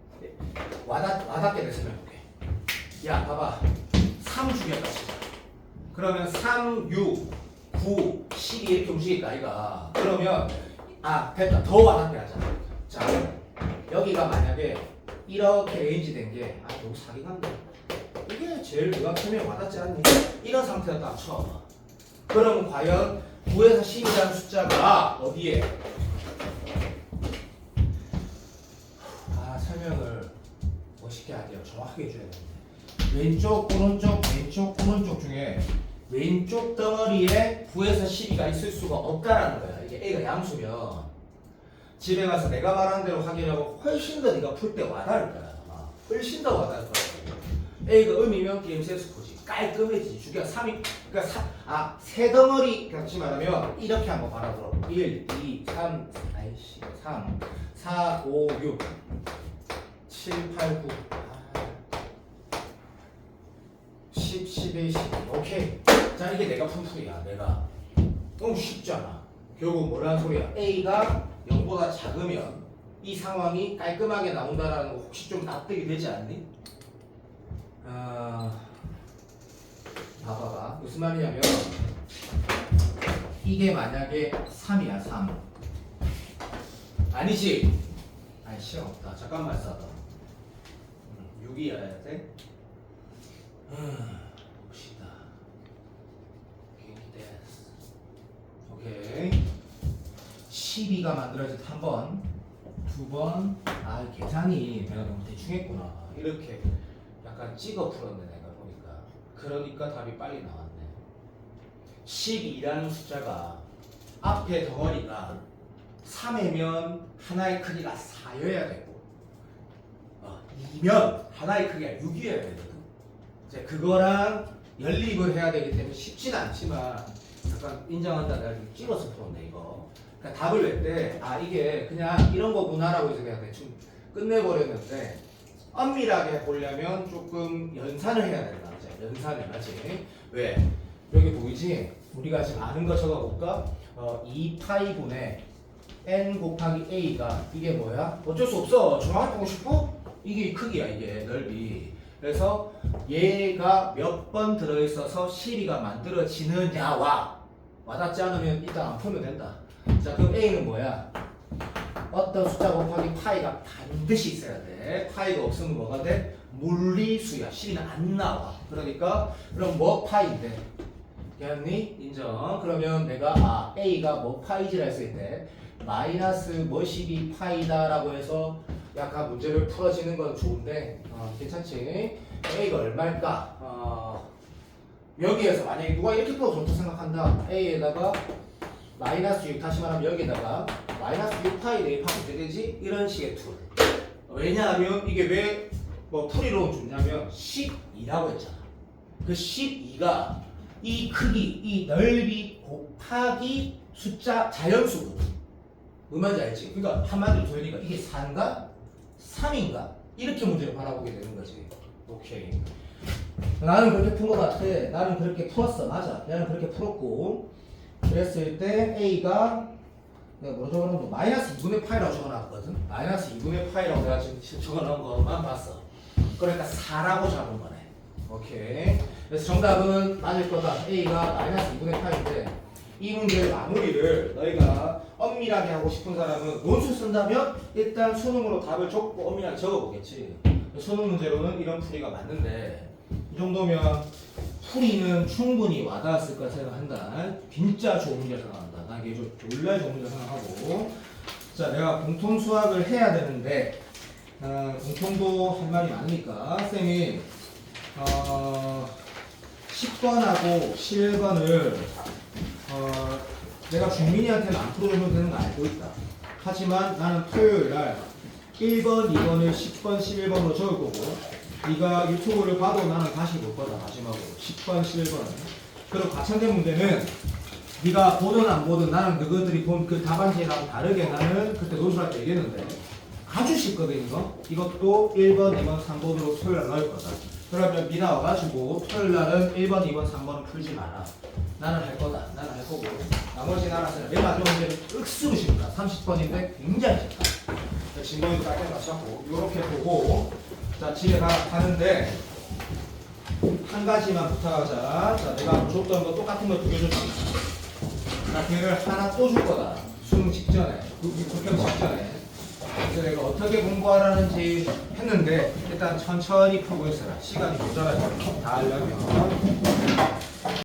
와닿게 돼 설명해볼게. 야 봐봐. 3주기였다 치자. 그러면 3, 6, 9, 12 이렇게 움직일까 아이가. 그러면 됐다. 더 와닿게 하자. 자 여기가 만약에 이렇게 레인지 된 게 너무 사기간다. 이게 제일 누가 표면 와닿지 않니? 이런 상태로 딱 쳐. 그럼 과연 9에서 10이라는 숫자가 어디에? 설명을 멋있게 하게요. 정확하게 해줘야 되는데. 왼쪽, 오른쪽 중에 왼쪽 덩어리에 9에서 12가 있을 수가 없다라는 거야. 이게 A가 양수면 집에 가서 내가 말한 대로 확인하고 훨씬 더 네가 풀 때 와닿을 거야. 훨씬 더 와닿을 거야. A가 음이면 게임 세스코지. 깔끔해지지. 주기가 3이, 그러니까 세 덩어리 같이 말하면 이렇게 한번 바라보라고. 1, 2, 3, 4, 5, 6, 7, 8, 9, 10, 11, 12. 오케이. 자, 이게 내가 푼 풀이야. 내가. 너무 쉽잖아. 결국 뭐라는 소리야? A가 0보다 작으면 이 상황이 깔끔하게 나온다라는 거 혹시 좀 납득이 되지 않니? 봐봐봐. 무슨 말이냐면 이게 만약에 3이야 3 아니지? 아니 시간 없다. 잠깐만 써봐. 6이어야 돼? 봅시다. 오케이. 12가 만들어질 한 번, 두 번. 계산이 내가 너무 대충 했구나. 이렇게 약간 찍어 풀었네 내가 보니까. 그러니까 답이 빨리 나왔네. 12라는 숫자가 앞에 덩어리가 3이면 하나의 크기가 4여야 되고 2면 하나의 크기가 6이어야 되거든. 이제 그거랑 연립을 해야 되기 때문에 쉽진 않지만 약간 인정한다. 내가 좀 찍어서 풀었네 이거. 그러니까 답을 낼 때 이게 그냥 이런 거구나라고 해서 그냥 대충 끝내버렸는데 엄밀하게 해보려면 조금 연산을 해야 된다. 연산을 하지. 왜? 여기 보이지? 우리가 지금 아는 거 적어볼까? 2파이분의 n 곱하기 a가 이게 뭐야? 어쩔 수 없어. 정확히 보고 싶어? 이게 크기야. 이게 넓이. 그래서 얘가 몇 번 들어있어서 12가 만들어지느냐와 와닿지 않으면 일단 안 풀면 된다. 자 그럼 a는 뭐야? 어떤 숫자 곱하기 파이가 반드시 있어야 돼. 파이가 없으면 뭐가 돼? 물리수야. 12는 안 나와. 그러니까 그럼 뭐 파이인데? 됐니? 인정. 그러면 내가 a가 뭐 파이지라 했을 때 마이너스 뭐 12 파이다라고 해서 약간 문제를 풀어지는 건 좋은데 괜찮지? a가 얼마일까? 여기에서 만약에 누가 이렇게 풀어도 좋다 생각한다. a에다가 마이너스 6 다시 말하면 여기다가 마이너스 6파이 대입하면 어떻게 되지? 이런 식의 툴. 왜냐하면 이게 왜 뭐 풀이로 좋냐면 12라고 했잖아. 그 12가 이 크기, 이 넓이 곱하기 숫자 자연수거든. 뭔 말인지 알지? 그러니까 한마디로 도현이가 이게 4인가? 3인가? 이렇게 문제를 바라보게 되는 거지. 오케이. 나는 그렇게 푼 것 같아. 나는 그렇게 풀었어. 맞아. 나는 그렇게 풀었고 그랬을 때 A가 내가 뭐로 적어놓은 거 마이너스 2분의 파이라고 적어놨거든. 마이너스 2분의 파이라고 내가 지금 적어놓은 것만 봤어. 그러니까 4라고 잡은 거네. 오케이. 그래서 정답은 맞을 거다. A가 마이너스 2분의 파인데 이 문제의 마무리를 너희가 엄밀하게 하고 싶은 사람은 논술 쓴다면 일단 수능으로 답을 적고 엄밀하게 적어보겠지. 수능 문제로는 이런 풀이가 맞는데 이 정도면 풀이는 충분히 와닿았을 거라 생각한다. 진짜 좋은 문제 생각한다. 나 이게 좀 졸라 좋은 문제 생각하고. 자, 내가 공통 수학을 해야 되는데 공통도 할 말이 많으니까 쌤이 10번하고 11번을 내가 중민이한테는 안 풀어주면 되는 거 알고 있다. 하지만 나는 토요일 날 1번, 2번을 10번, 11번으로 적을 거고 네가 유튜브를 봐도 나는 다시 볼 거다. 마지막으로 10번, 11번은. 그리고 과천된 문제는 네가 보든 안 보든 나는 너희들이 본 그 답안지랑 다르게 나는 그때 노출할 때 얘기했는데 아주 쉽거든 이거. 이것도 1번, 2번, 3번으로 토요일 날 넣을 거다. 그러면 미나 와가지고 토요일 날은 1번, 2번, 3번은 풀지 마라. 나는 할 거다. 나는 할 거고 나머지 나라서는 맨 마지막 문제는 억수로 쉽다. 30번인데 굉장히 쉽다. 진도도 짧게 맞췄고 이렇게 보고 자 집에 가는데 한 가지만 부탁하자. 자 내가 줬던 거 똑같은 거 2개 줬잖아. 나 걔를 하나 또 줄 거다. 수능 직전에 국경 직전에. 그래서 내가 어떻게 공부하라는지 했는데 일단 천천히 풀고 있어라. 시간이 모자라서 다 하려면